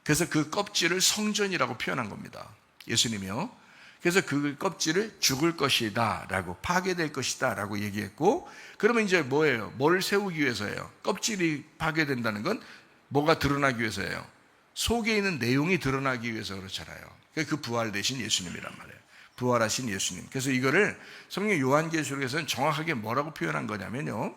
그래서 그 껍질을 성전이라고 표현한 겁니다. 예수님이요. 그래서 그 껍질을 죽을 것이다 라고, 파괴될 것이다 라고 얘기했고, 그러면 이제 뭐예요? 뭘 세우기 위해서예요? 껍질이 파괴된다는 건 뭐가 드러나기 위해서예요? 속에 있는 내용이 드러나기 위해서 그렇잖아요. 그 부활 되신 예수님이란 말이에요. 부활하신 예수님. 그래서 이거를 성경 요한계시록에서는 정확하게 뭐라고 표현한 거냐면요,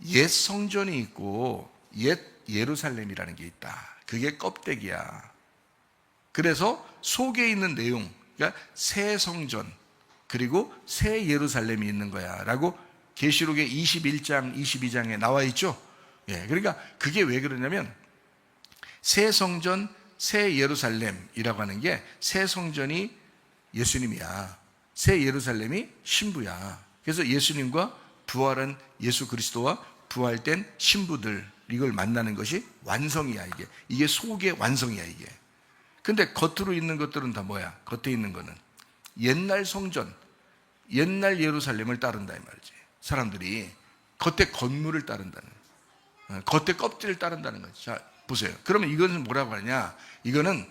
옛 성전이 있고 옛 예루살렘이라는 게 있다. 그게 껍데기야. 그래서 속에 있는 내용, 그러니까 새 성전 그리고 새 예루살렘이 있는 거야 라고 계시록의 21장 22장에 나와 있죠. 그러니까 그게 왜 그러냐면 새 성전 새 예루살렘이라고 하는 게, 새 성전이 예수님이야, 새 예루살렘이 신부야. 그래서 예수님과 부활한 예수 그리스도와 부활된 신부들, 이걸 만나는 것이 완성이야. 이게 속의 완성이야. 이게. 근데 겉으로 있는 것들은 다 뭐야? 겉에 있는 거는 옛날 성전, 옛날 예루살렘을 따른다 이 말이지. 사람들이 겉에 건물을 따른다는, 겉에 껍질을 따른다는 거지. 자, 보세요. 그러면 이것은 뭐라고 하냐? 이거는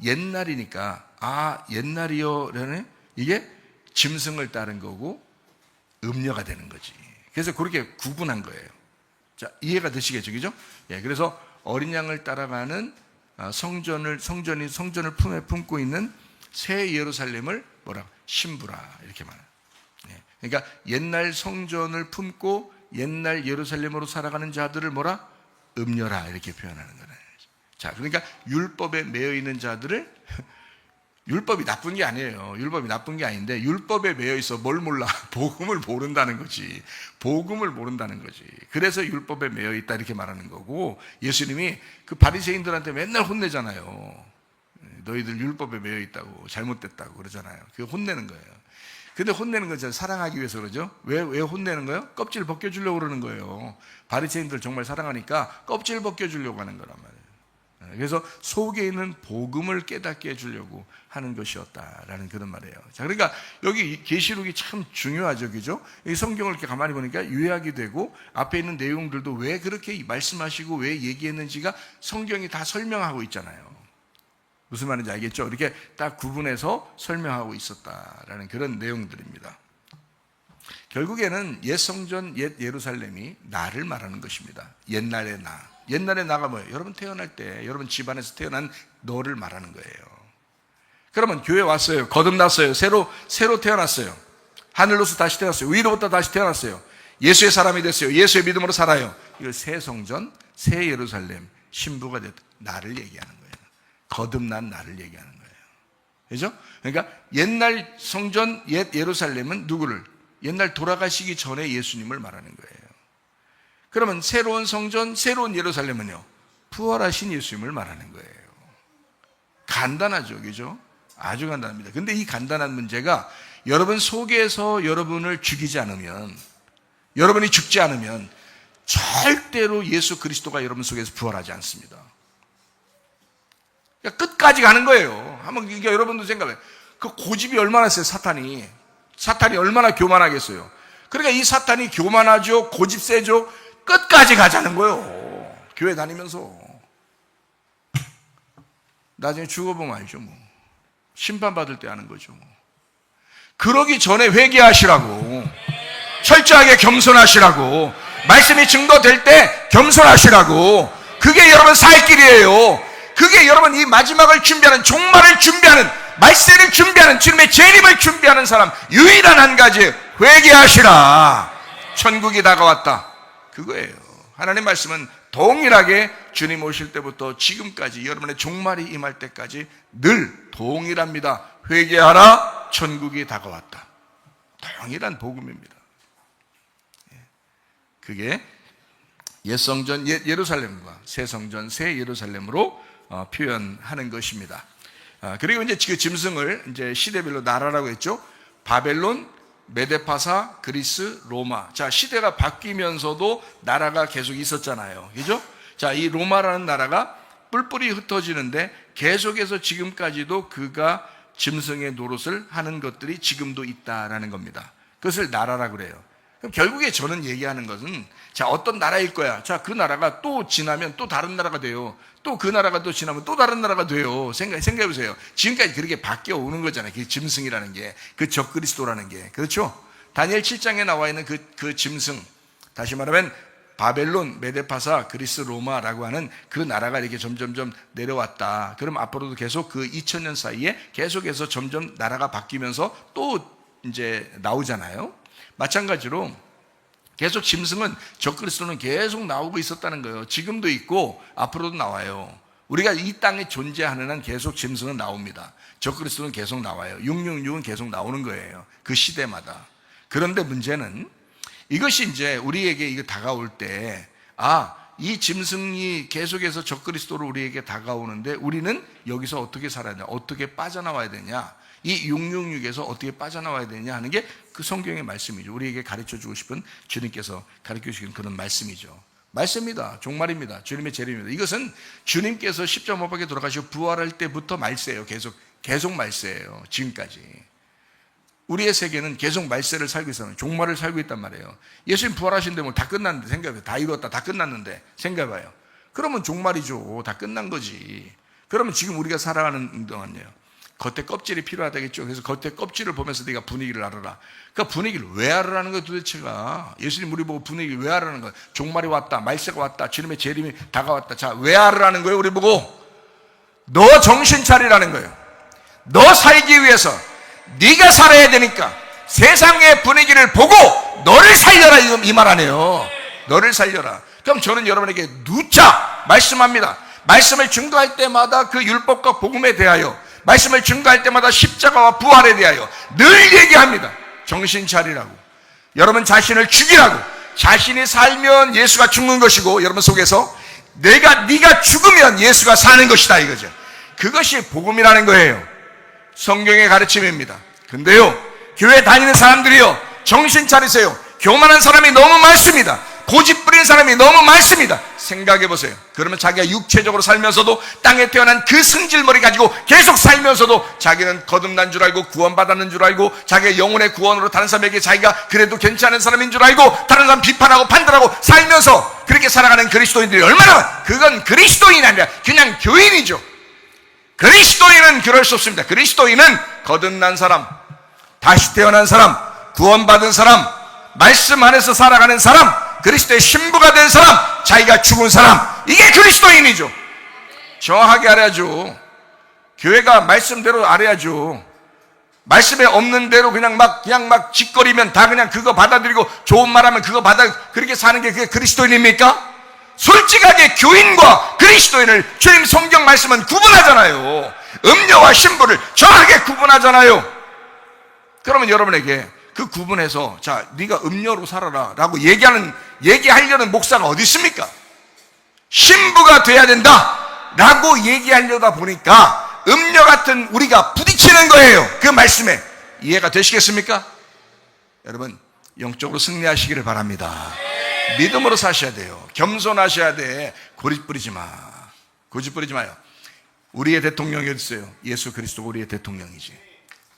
옛날이니까, 옛날이요 라는, 이게 짐승을 따른 거고 음녀가 되는 거지. 그래서 그렇게 구분한 거예요. 자, 이해가 되시겠죠? 그죠? 예, 그래서 어린 양을 따라가는 성전을 품에 품고 있는 새 예루살렘을 뭐라? 신부라 이렇게 말해요. 예, 그러니까 옛날 성전을 품고 옛날 예루살렘으로 살아가는 자들을 뭐라? 음녀라 이렇게 표현하는 거예요. 자, 그러니까 율법에 매여 있는 자들을 율법이 나쁜 게 아니에요. 율법이 나쁜 게 아닌데 율법에 매여 있어 뭘 몰라? 복음을 모른다는 거지. 복음을 모른다는 거지. 그래서 율법에 매여 있다 이렇게 말하는 거고, 예수님이 그 바리새인들한테 맨날 혼내잖아요. 너희들 율법에 매여 있다고, 잘못됐다고 그러잖아요. 그거 혼내는 거예요. 근데 혼내는 건 사랑하기 위해서 그러죠. 왜 혼내는 거예요? 껍질 벗겨주려고 그러는 거예요. 바리새인들 정말 사랑하니까 껍질 벗겨주려고 하는 거란 말이에요. 그래서 속에 있는 복음을 깨닫게 해주려고 하는 것이었다라는 그런 말이에요. 자, 그러니까 여기 계시록이 참 중요하죠, 그죠? 이 성경을 이렇게 가만히 보니까 유의하게 되고 앞에 있는 내용들도 왜 그렇게 말씀하시고 왜 얘기했는지가 성경이 다 설명하고 있잖아요. 무슨 말인지 알겠죠? 이렇게 딱 구분해서 설명하고 있었다라는 그런 내용들입니다. 결국에는 옛 성전, 옛 예루살렘이 나를 말하는 것입니다. 옛날의 나. 옛날에 나가 뭐예요? 여러분 태어날 때 여러분 집안에서 태어난 너를 말하는 거예요. 그러면 교회 왔어요. 거듭났어요. 새로 태어났어요. 하늘로서 다시 태어났어요. 위로부터 다시 태어났어요. 예수의 사람이 됐어요. 예수의 믿음으로 살아요. 이걸 새 성전, 새 예루살렘, 신부가 됐다. 나를 얘기하는 거예요. 거듭난 나를 얘기하는 거예요. 그죠? 그러니까 옛날 성전, 옛 예루살렘은 누구를? 옛날 돌아가시기 전에 예수님을 말하는 거예요. 그러면 새로운 성전, 새로운 예루살렘은요, 부활하신 예수님을 말하는 거예요. 간단하죠, 그죠? 아주 간단합니다. 근데 이 간단한 문제가 여러분 속에서 여러분을 죽이지 않으면, 여러분이 죽지 않으면 절대로 예수 그리스도가 여러분 속에서 부활하지 않습니다. 그러니까 끝까지 가는 거예요. 한번 이게 여러분도 생각해요. 그 고집이 얼마나 세요, 사탄이. 사탄이 얼마나 교만하겠어요. 그러니까 이 사탄이 교만하죠, 고집 세죠. 끝까지 가자는 거예요. 교회 다니면서. 나중에 죽어보면 알죠, 뭐. 심판받을 때 하는 거죠, 뭐. 그러기 전에 회개하시라고. 철저하게 겸손하시라고. 말씀이 증거될 때 겸손하시라고. 그게 여러분 살 길이에요. 그게 여러분 이 마지막을 준비하는, 종말을 준비하는, 말세를 준비하는, 주님의 재림을 준비하는 사람 유일한 한 가지, 회개하시라. 천국이 다가왔다. 그거예요. 하나님 말씀은 동일하게 주님 오실 때부터 지금까지 여러분의 종말이 임할 때까지 늘 동일합니다. 회개하라, 천국이 다가왔다. 동일한 복음입니다. 그게 옛 성전, 옛 예루살렘과 새 성전, 새 예루살렘으로 표현하는 것입니다. 그리고 이제 그 짐승을 이제 시대별로 나라라고 했죠. 바벨론, 메데파사, 그리스, 로마. 자, 시대가 바뀌면서도 나라가 계속 있었잖아요. 그죠? 자, 이 로마라는 나라가 뿔뿔이 흩어지는데 계속해서 지금까지도 그가 짐승의 노릇을 하는 것들이 지금도 있다라는 겁니다. 그것을 나라라고 그래요. 그럼 결국에 저는 얘기하는 것은, 자, 어떤 나라일 거야. 자, 그 나라가 또 지나면 또 다른 나라가 돼요. 또 그 나라가 또 지나면 또 다른 나라가 돼요. 생각해 보세요. 지금까지 그렇게 바뀌어 오는 거잖아요. 그 짐승이라는 게, 그 적그리스도라는 게. 그렇죠? 다니엘 7장에 나와 있는 그 짐승, 다시 말하면 바벨론, 메데파사, 그리스, 로마라고 하는 그 나라가 이렇게 점점점 내려왔다. 그럼 앞으로도 계속 그 2000년 사이에 계속해서 점점 나라가 바뀌면서 또 이제 나오잖아요. 마찬가지로 계속 짐승은, 적그리스도는 계속 나오고 있었다는 거예요. 지금도 있고 앞으로도 나와요. 우리가 이 땅에 존재하는 한 계속 짐승은 나옵니다. 적그리스도는 계속 나와요. 666은 계속 나오는 거예요. 그 시대마다. 그런데 문제는 이것이 이제 우리에게 이거 다가올 때, 이 짐승이 계속해서 적그리스도로 우리에게 다가오는데 우리는 여기서 어떻게 살아야 되냐, 어떻게 빠져나와야 되냐, 이 666에서 어떻게 빠져나와야 되냐 하는 게 그 성경의 말씀이죠. 우리에게 가르쳐주고 싶은, 주님께서 가르쳐주시는 그런 말씀이죠. 말씀입니다. 종말입니다. 주님의 재림입니다. 이것은 주님께서 십자가 못 박혀 돌아가시고 부활할 때부터 말세예요. 계속 말세예요. 지금까지. 우리의 세계는 계속 말세를 살고 있어요. 종말을 살고 있단 말이에요. 예수님 부활하신 데면 다 끝났는데, 생각해봐요. 다 이뤘다, 다 끝났는데 생각해봐요. 그러면 종말이죠. 다 끝난 거지. 그러면 지금 우리가 살아가는 동안요, 겉에 껍질이 필요하다겠죠. 그래서 겉에 껍질을 보면서 네가 분위기를 알아라. 그러니까 분위기를 왜 알으라는 거야 도대체가. 예수님 우리 보고 분위기를 왜 알으라는 거야. 종말이 왔다, 말세가 왔다, 주님의 재림이 다가왔다. 자, 왜 알으라는 거예요 우리 보고. 너 정신 차리라는 거예요. 너 살기 위해서 네가 살아야 되니까 세상의 분위기를 보고 너를 살려라 이 말 아니에요. 너를 살려라. 그럼 저는 여러분에게 누차 말씀합니다. 말씀을 증거할 때마다 그 율법과 복음에 대하여, 말씀을 증거할 때마다 십자가와 부활에 대하여 늘 얘기합니다. 정신 차리라고. 여러분 자신을 죽이라고. 자신이 살면 예수가 죽는 것이고 여러분 속에서 네가 죽으면 예수가 사는 것이다 이거죠. 그것이 복음이라는 거예요. 성경의 가르침입니다. 근데요, 교회 다니는 사람들이요, 정신 차리세요. 교만한 사람이 너무 많습니다. 고집 부리는 사람이 너무 많습니다. 생각해 보세요. 그러면 자기가 육체적으로 살면서도 땅에 태어난 그 승질머리 가지고 계속 살면서도 자기는 거듭난 줄 알고 구원받았는 줄 알고 자기의 영혼의 구원으로 다른 사람에게 자기가 그래도 괜찮은 사람인 줄 알고 다른 사람 비판하고 판단하고 살면서 그렇게 살아가는 그리스도인들이 얼마나 많아요. 그건 그리스도인이 아니라 그냥 교인이죠. 그리스도인은 그럴 수 없습니다. 그리스도인은 거듭난 사람, 다시 태어난 사람, 구원받은 사람, 말씀 안에서 살아가는 사람, 그리스도의 신부가 된 사람, 자기가 죽은 사람, 이게 그리스도인이죠. 정확하게 알아야죠. 교회가 말씀대로 알아야죠. 말씀에 없는 대로 그냥 막 짓거리면 다 그냥 그거 받아들이고 좋은 말하면 그거 그렇게 사는 게 그게 그리스도인입니까? 솔직하게 교인과 그리스도인을 주님 성경 말씀은 구분하잖아요. 음료와 신부를 정확하게 구분하잖아요. 그러면 여러분에게 그 구분해서 자, 네가 음료로 살아라 라고 얘기하려는 목사가 어디 있습니까? 신부가 돼야 된다 라고 얘기하려다 보니까 음료 같은 우리가 부딪히는 거예요. 그 말씀에 이해가 되시겠습니까? 여러분 영적으로 승리하시기를 바랍니다. 믿음으로 사셔야 돼요. 겸손하셔야 돼. 고집 부리지 마요. 우리의 대통령이 어디 있어요? 예수 그리스도가 우리의 대통령이지.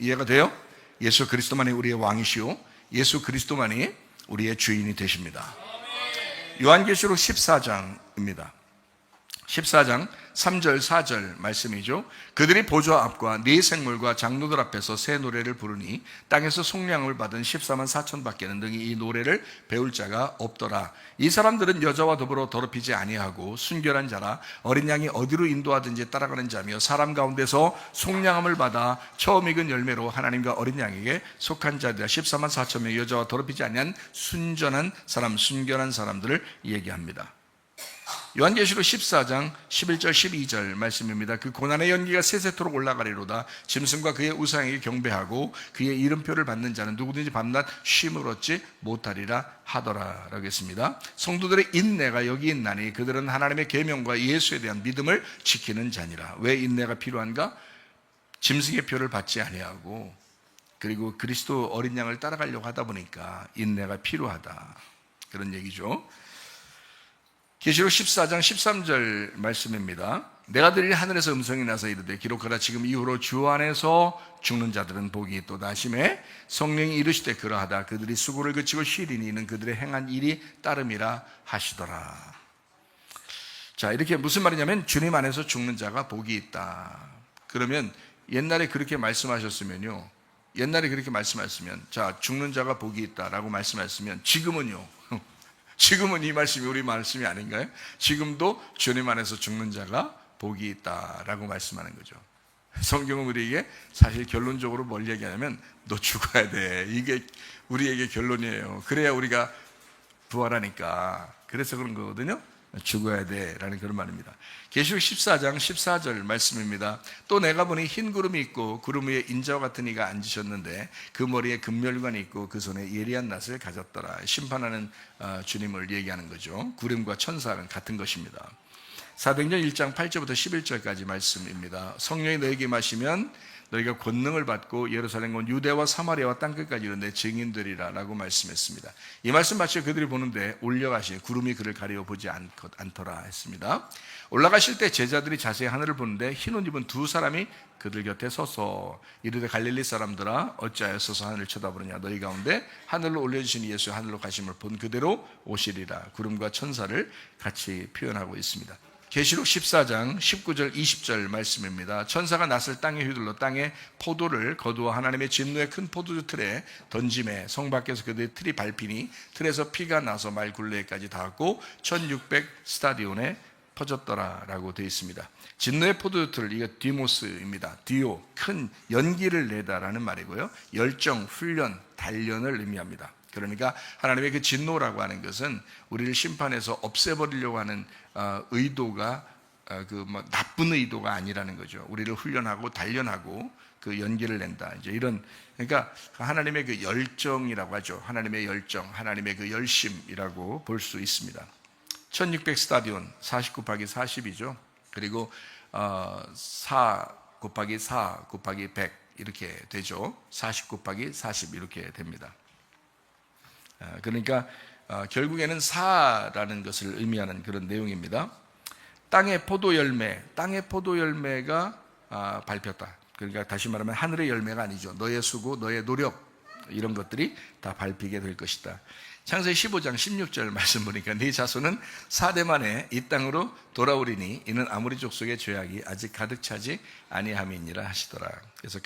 이해가 돼요? 예수 그리스도만이 우리의 왕이시오, 예수 그리스도만이 우리의 주인이 되십니다. 요한계시록 14장입니다. 14장 3절 4절 말씀이죠. 그들이 보좌 앞과 네 생물과 장로들 앞에서 새 노래를 부르니 땅에서 속량을 받은 14만 4천 밖에는 능히 이 노래를 배울 자가 없더라. 이 사람들은 여자와 더불어 더럽히지 아니하고 순결한 자라 어린 양이 어디로 인도하든지 따라가는 자며 사람 가운데서 속량함을 받아 처음 익은 열매로 하나님과 어린 양에게 속한 자들이라. 14만 4천 명 여자와 더럽히지 아니한 순전한 사람, 순결한 사람들을 얘기합니다. 요한계시록 14장 11절 12절 말씀입니다. 그 고난의 연기가 세세토록 올라가리로다. 짐승과 그의 우상에게 경배하고 그의 이름표를 받는 자는 누구든지 밤낮 쉼을 얻지 못하리라 하더라 라고 했습니다. 성도들의 인내가 여기 있나니 그들은 하나님의 계명과 예수에 대한 믿음을 지키는 자니라. 왜 인내가 필요한가? 짐승의 표를 받지 아니하고 그리고 그리스도 어린 양을 따라가려고 하다 보니까 인내가 필요하다, 그런 얘기죠. 계시록 14장 13절 말씀입니다. 내가 들으니 하늘에서 음성이 나서 이르되 기록하라. 지금 이후로 주 안에서 죽는 자들은 복이 있도다 하시매 성령이 이르시되 그러하다. 그들이 수고를 그치고 쉬리니 이는 그들의 행한 일이 따름이라 하시더라. 자, 이렇게 무슨 말이냐면 주님 안에서 죽는 자가 복이 있다. 그러면 옛날에 그렇게 말씀하셨으면요, 자, 죽는 자가 복이 있다라고 말씀하셨으면 지금은 이 말씀이 우리 말씀이 아닌가요? 지금도 주님 안에서 죽는 자가 복이 있다라고 말씀하는 거죠. 성경은 우리에게 사실 결론적으로 뭘 얘기하냐면 너 죽어야 돼, 이게 우리에게 결론이에요. 그래야 우리가 부활하니까. 그래서 그런 거거든요. 죽어야 돼 라는 그런 말입니다. 계시록 14장 14절 말씀입니다. 또 내가 보니 흰 구름이 있고 구름 위에 인자와 같은 이가 앉으셨는데 그 머리에 금멸관이 있고 그 손에 예리한 낫을 가졌더라. 심판하는 주님을 얘기하는 거죠. 구름과 천사는 같은 것입니다. 사도행전 1장 8절부터 11절까지 말씀입니다. 성령이 너에게 임하시면 너희가 권능을 받고 예루살렘 온 유대와 사마리아와 땅끝까지 이르는 내 증인되리라 라고 말씀했습니다. 이 말씀 마치고 그들이 보는데 올려가시니 구름이 그를 가리워 보지 않더라 했습니다. 올라가실 때 제자들이 자세히 하늘을 보는데 흰 옷 입은 두 사람이 그들 곁에 서서 이르되 갈릴리 사람들아 어찌하여 서서 하늘을 쳐다보느냐. 너희 가운데 하늘로 올려주신 예수의 하늘로 가심을 본 그대로 오시리라. 구름과 천사를 같이 표현하고 있습니다. 계시록 14장 19절 20절 말씀입니다. 천사가 낫을 땅에 휘둘러 땅에 포도를 거두어 하나님의 진노의 큰 포도주 틀에 던짐에 성 밖에서 그들의 틀이 밟히니 틀에서 피가 나서 말 굴레까지 닿았고 1600 스타디온에 퍼졌더라라고 되어 있습니다. 진노의 포도주 틀, 이거 디모스입니다. 디오, 큰 연기를 내다라는 말이고요. 열정, 훈련, 단련을 의미합니다. 그러니까 하나님의 그 진노라고 하는 것은 우리를 심판해서 없애버리려고 하는 의도가 나쁜 의도가 아니라는 거죠. 우리를 훈련하고 단련하고 그 연기를 낸다. 이제 이런, 그러니까 하나님의 그 열정이라고 하죠. 하나님의 열정, 하나님의 그 열심이라고 볼 수 있습니다. 1600 스타디온 40 곱하기 40이죠. 그리고 4 곱하기 4 곱하기 100 이렇게 되죠. 40 곱하기 40 이렇게 됩니다. 그러니까 결국에는 사라는 것을 의미하는 그런 내용입니다. 땅의 포도 열매가 밟혔다. 그러니까 다시 말하면 하늘의 열매가 아니죠. 너의 수고, 너의 노력 이런 것들이 다 밟히게 될 것이다. 창세기 15장 16절 말씀 보니까 네 자손은 4대 만에 이 땅으로 돌아오리니 이는 아모리 족속의 죄악이 아직 가득 차지 아니함이니라 하시더라. 그래서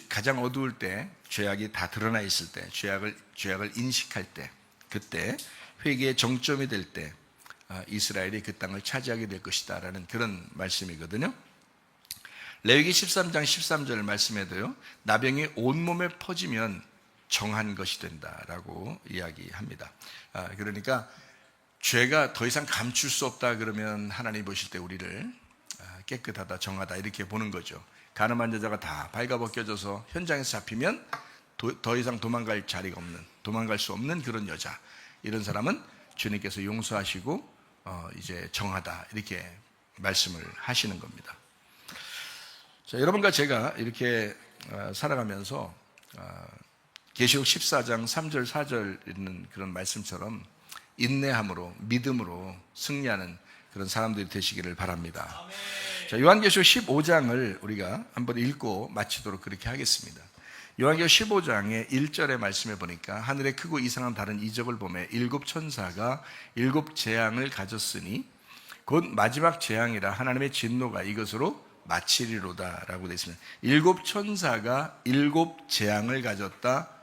가장 어두울 때, 죄악이 다 드러나 있을 때, 죄악을 인식할 때, 그때 회개의 정점이 될 때 이스라엘이 그 땅을 차지하게 될 것이다 라는 그런 말씀이거든요. 레위기 13장 13절 말씀에도요, 나병이 온몸에 퍼지면 정한 것이 된다라고 이야기합니다. 그러니까 죄가 더 이상 감출 수 없다 그러면 하나님 보실 때 우리를 깨끗하다, 정하다 이렇게 보는 거죠. 가늠한 여자가 다 발가벗겨져서 현장에서 잡히면 더 이상 도망갈 자리가 없는, 도망갈 수 없는 그런 여자, 이런 사람은 주님께서 용서하시고 이제 정하다 이렇게 말씀을 하시는 겁니다. 자, 여러분과 제가 이렇게 살아가면서 계시록 14장 3절 4절 있는 그런 말씀처럼 인내함으로, 믿음으로 승리하는 그런 사람들이 되시기를 바랍니다. 자, 요한계시록 15장을 우리가 한번 읽고 마치도록 그렇게 하겠습니다. 요한계시록 15장의 1절의 말씀에 보니까 하늘의 크고 이상한 다른 이적을 보매 7 천사가 7 재앙을 가졌으니 곧 마지막 재앙이라 하나님의 진노가 이것으로 마치리로다 라고 되어 있습니다. 7 천사가 7 재앙을 가졌다.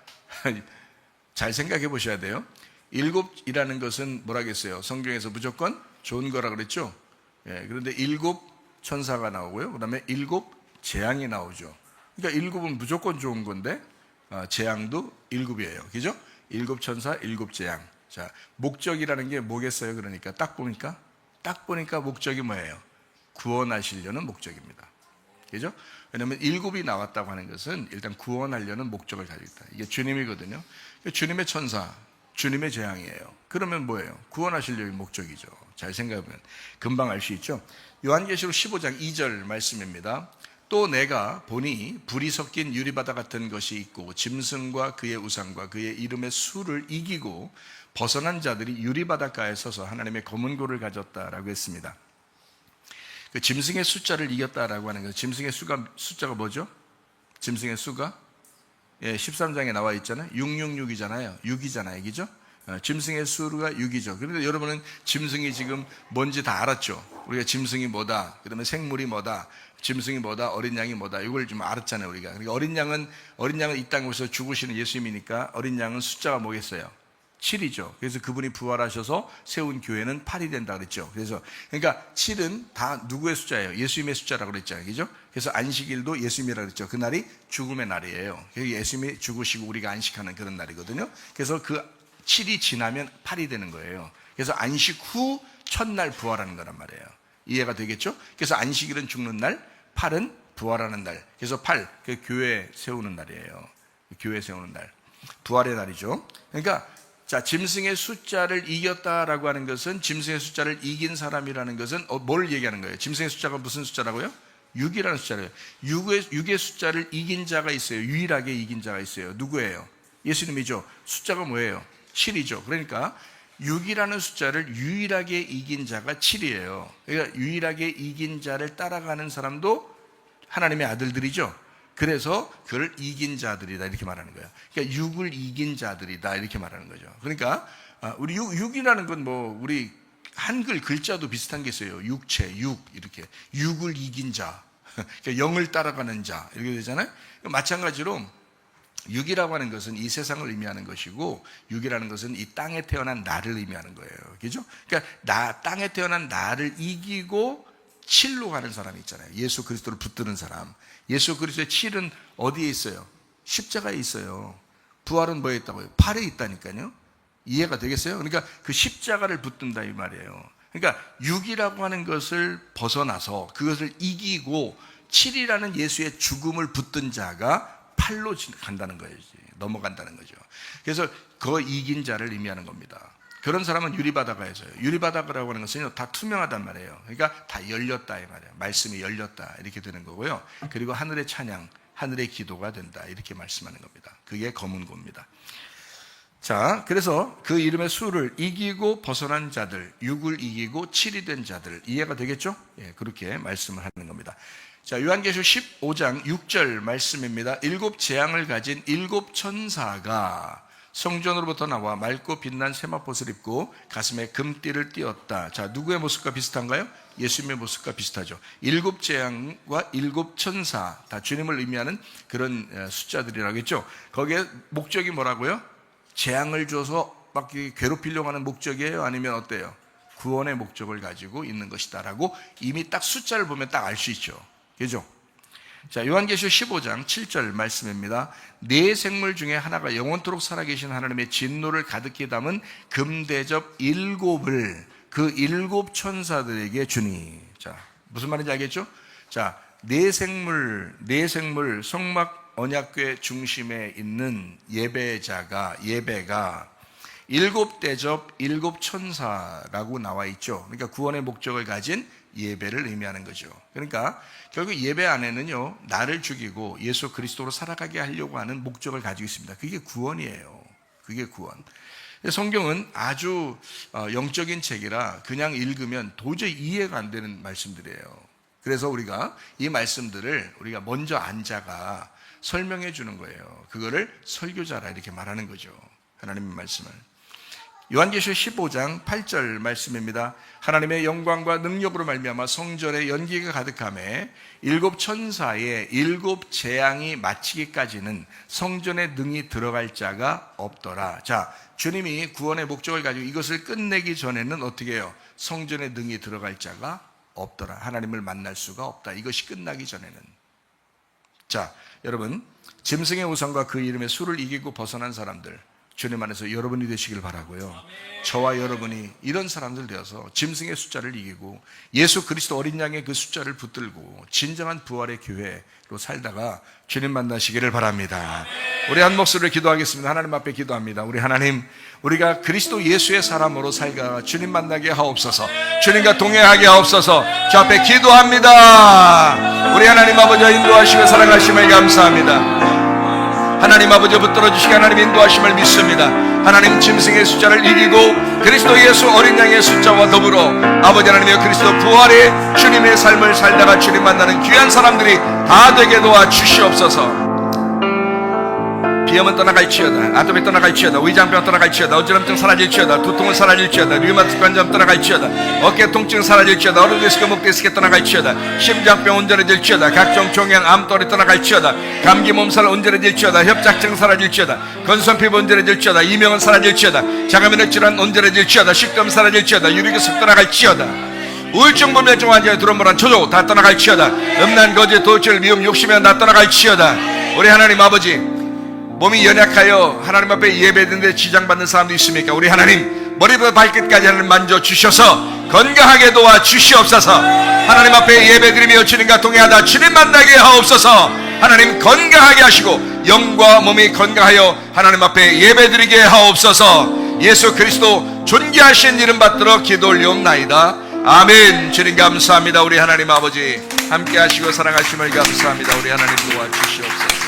잘 생각해 보셔야 돼요. 7이라는 것은 뭐라겠어요? 성경에서 무조건 좋은 거라 그랬죠. 그런데 7 천사가 나오고요, 그 다음에 7 재앙이 나오죠. 그러니까 7은 무조건 좋은 건데 재앙도 7이에요. 그죠? 7 천사 7 재앙. 자, 목적이라는 게 뭐겠어요? 그러니까 딱 보니까 목적이 뭐예요? 구원하시려는 목적입니다. 그죠? 왜냐하면 7이 나왔다고 하는 것은 일단 구원하려는 목적을 가지고 있다. 이게 주님이거든요. 주님의 천사, 주님의 재앙이에요. 그러면 뭐예요? 구원하시려는 목적이죠. 잘 생각해보면 금방 알 수 있죠. 요한계시록 15장 2절 말씀입니다. 또 내가 보니 불이 섞인 유리바다 같은 것이 있고 짐승과 그의 우상과 그의 이름의 수를 이기고 벗어난 자들이 유리바닷가에 서서 하나님의 검은 고를 가졌다라고 했습니다. 그 짐승의 숫자를 이겼다라고 하는 거, 짐승의 숫자가 뭐죠? 짐승의 수가 13장에 나와 있잖아요. 666이잖아요. 6이잖아요. 그죠? 짐승의 수가 6이죠. 그런데 여러분은 짐승이 지금 뭔지 다 알았죠? 우리가 짐승이 뭐다, 그 다음에 생물이 뭐다, 짐승이 뭐다, 어린 양이 뭐다, 이걸 좀 알았잖아요, 우리가. 그러니까 어린 양은 이 땅에서 죽으시는 예수님이니까 어린 양은 숫자가 뭐겠어요? 7이죠. 그래서 그분이 부활하셔서 세운 교회는 8이 된다 그랬죠. 그러니까 7은 다 누구의 숫자예요? 예수님의 숫자라고 그랬잖아요. 그죠? 그래서 안식일도 예수님이라고 그랬죠. 그날이 죽음의 날이에요. 예수님이 죽으시고 우리가 안식하는 그런 날이거든요. 그래서 그 7이 지나면 8이 되는 거예요. 그래서 안식 후 첫날 부활하는 거란 말이에요. 이해가 되겠죠? 그래서 안식일은 죽는 날, 8은 부활하는 날. 그래서 8, 그 교회 세우는 날이에요. 교회 세우는 날. 부활의 날이죠. 그러니까 자, 짐승의 숫자를 이겼다라고 하는 것은, 짐승의 숫자를 이긴 사람이라는 것은 뭘 얘기하는 거예요? 짐승의 숫자가 무슨 숫자라고요? 6이라는 숫자래요. 6의 숫자를 이긴 자가 있어요. 유일하게 이긴 자가 있어요. 누구예요? 예수님이죠. 숫자가 뭐예요? 7이죠. 그러니까 6이라는 숫자를 유일하게 이긴 자가 7이에요. 그러니까 유일하게 이긴 자를 따라가는 사람도 하나님의 아들들이죠. 그래서 그를 이긴 자들이다 이렇게 말하는 거예요. 그러니까 6을 이긴 자들이다 이렇게 말하는 거죠. 그러니까 우리 6이라는 건 뭐 우리 한글 글자도 비슷한 게 있어요. 육체, 육 이렇게 육을 이긴 자, 그러니까 영을 따라가는 자 이렇게 되잖아요. 마찬가지로 육이라고 하는 것은 이 세상을 의미하는 것이고 육이라는 것은 이 땅에 태어난 나를 의미하는 거예요. 그죠? 그러니까 땅에 태어난 나를 이기고 칠로 가는 사람이 있잖아요. 예수 그리스도를 붙드는 사람. 예수 그리스도의 칠은 어디에 있어요? 십자가에 있어요. 부활은 뭐에 있다고요? 팔에 있다니까요. 이해가 되겠어요? 그러니까 그 십자가를 붙든다 이 말이에요. 그러니까 육이라고 하는 것을 벗어나서 그것을 이기고 칠이라는 예수의 죽음을 붙든 자가 팔로 간다는 거예요. 넘어간다는 거죠. 그래서 그 이긴 자를 의미하는 겁니다. 그런 사람은 유리바다가에서요. 유리바다라고 하는 것은 다 투명하단 말이에요. 그러니까 다 열렸다 이 말이에요. 말씀이 열렸다 이렇게 되는 거고요. 그리고 하늘의 찬양, 하늘의 기도가 된다 이렇게 말씀하는 겁니다. 그게 검은고입니다. 자, 그래서 그 이름의 수를 이기고 벗어난 자들, 육을 이기고 칠이 된 자들, 이해가 되겠죠? 예, 그렇게 말씀을 하는 겁니다. 자, 요한계시록 15장 6절 말씀입니다. 7 재앙을 가진 7 천사가 성전으로부터 나와 맑고 빛난 세마포를 입고 가슴에 금띠를 띠었다. 자, 누구의 모습과 비슷한가요? 예수님의 모습과 비슷하죠. 7 재앙과 7 천사, 다 주님을 의미하는 그런 숫자들이라고 했죠. 거기에 목적이 뭐라고요? 재앙을 줘서 막 괴롭히려고 하는 목적이에요? 아니면 어때요? 구원의 목적을 가지고 있는 것이다라고 이미 딱 숫자를 보면 딱 알 수 있죠. 그죠? 자, 요한계시록 15장 7절 말씀입니다. 네 생물 중에 하나가 영원토록 살아계신 하나님의 진노를 가득히 담은 금대접 7을 그 7 천사들에게 주니. 자, 무슨 말인지 알겠죠? 자, 네 생물 성막 언약궤 중심에 있는 예배가 7 대접 7 천사라고 나와 있죠. 그러니까 구원의 목적을 가진 예배를 의미하는 거죠. 그러니까 결국 예배 안에는요, 나를 죽이고 예수 그리스도로 살아가게 하려고 하는 목적을 가지고 있습니다. 그게 구원이에요. 그게 구원. 성경은 아주 영적인 책이라 그냥 읽으면 도저히 이해가 안 되는 말씀들이에요. 그래서 우리가 이 말씀들을 우리가 먼저 앉아가 설명해 주는 거예요. 그거를 설교자라 이렇게 말하는 거죠. 하나님의 말씀을. 요한계시록 15장 8절 말씀입니다. 하나님의 영광과 능력으로 말미암아 성전에 연기가 가득하며 7 천사의 7 재앙이 마치기까지는 성전에 능히 들어갈 자가 없더라. 자, 주님이 구원의 목적을 가지고 이것을 끝내기 전에는 어떻게 해요? 성전에 능히 들어갈 자가 없더라. 하나님을 만날 수가 없다. 이것이 끝나기 전에는. 자, 여러분, 짐승의 우상과 그 이름의 수를 이기고 벗어난 사람들, 주님 안에서 여러분이 되시길 바라고요. 저와 여러분이 이런 사람들 되어서 짐승의 숫자를 이기고 예수 그리스도 어린 양의 그 숫자를 붙들고 진정한 부활의 교회로 살다가 주님 만나시기를 바랍니다. 우리 한 목소리를 기도하겠습니다. 하나님 앞에 기도합니다. 우리 하나님, 우리가 그리스도 예수의 사람으로 살다가 주님 만나게 하옵소서. 주님과 동행하게 하옵소서. 저 앞에 기도합니다. 우리 하나님 아버지 인도하시고 사랑하심을 감사합니다. 하나님 아버지 붙들어 주시기 하나님 인도하심을 믿습니다. 하나님 짐승의 숫자를 이기고 그리스도 예수 어린 양의 숫자와 더불어 아버지 하나님의 그리스도 부활의 주님의 삶을 살다가 주님 만나는 귀한 사람들이 다 되게 도와 주시옵소서. 비염은 떠나갈지어다, 아토피 떠나갈지어다, 위장병 떠나갈지어다, 어지럼증 사라질지어다, 두통은 사라질지어다, 류마티스 관절 떠나갈지어다, 어깨 통증 사라질지어다, 어루디스크 목디스크 떠나갈지어다, 심장병 온전해질지어다, 각종 종양 암돌이 떠나갈지어다, 감기 몸살 온전해질지어다, 협착증 사라질지어다, 건선피부 온전해질지어다, 이명은 사라질지어다, 자가면역 질환 온전해질지어다, 식도염 사라질지어다, 유리기습 떠나갈지어다, 우울증 불면증 환자의 두런무란 초조 다 떠나갈지어다, 음란 거짓 도출 미움 욕심이 다 떠나갈지어다. 우리 하나님 아버지, 몸이 연약하여 하나님 앞에 예배드는데 지장받는 사람도 있습니까? 우리 하나님, 머리부터 발끝까지 하나님 만져주셔서 건강하게 도와 주시옵소서. 하나님 앞에 예배드리며 주님과 동행하다 주님 만나게 하옵소서. 하나님 건강하게 하시고 영과 몸이 건강하여 하나님 앞에 예배드리게 하옵소서. 예수 그리스도 존귀하신 이름 받들어 기도 올리옵나이다. 아멘. 주님 감사합니다. 우리 하나님 아버지 함께 하시고 사랑하심을 감사합니다. 우리 하나님 도와 주시옵소서.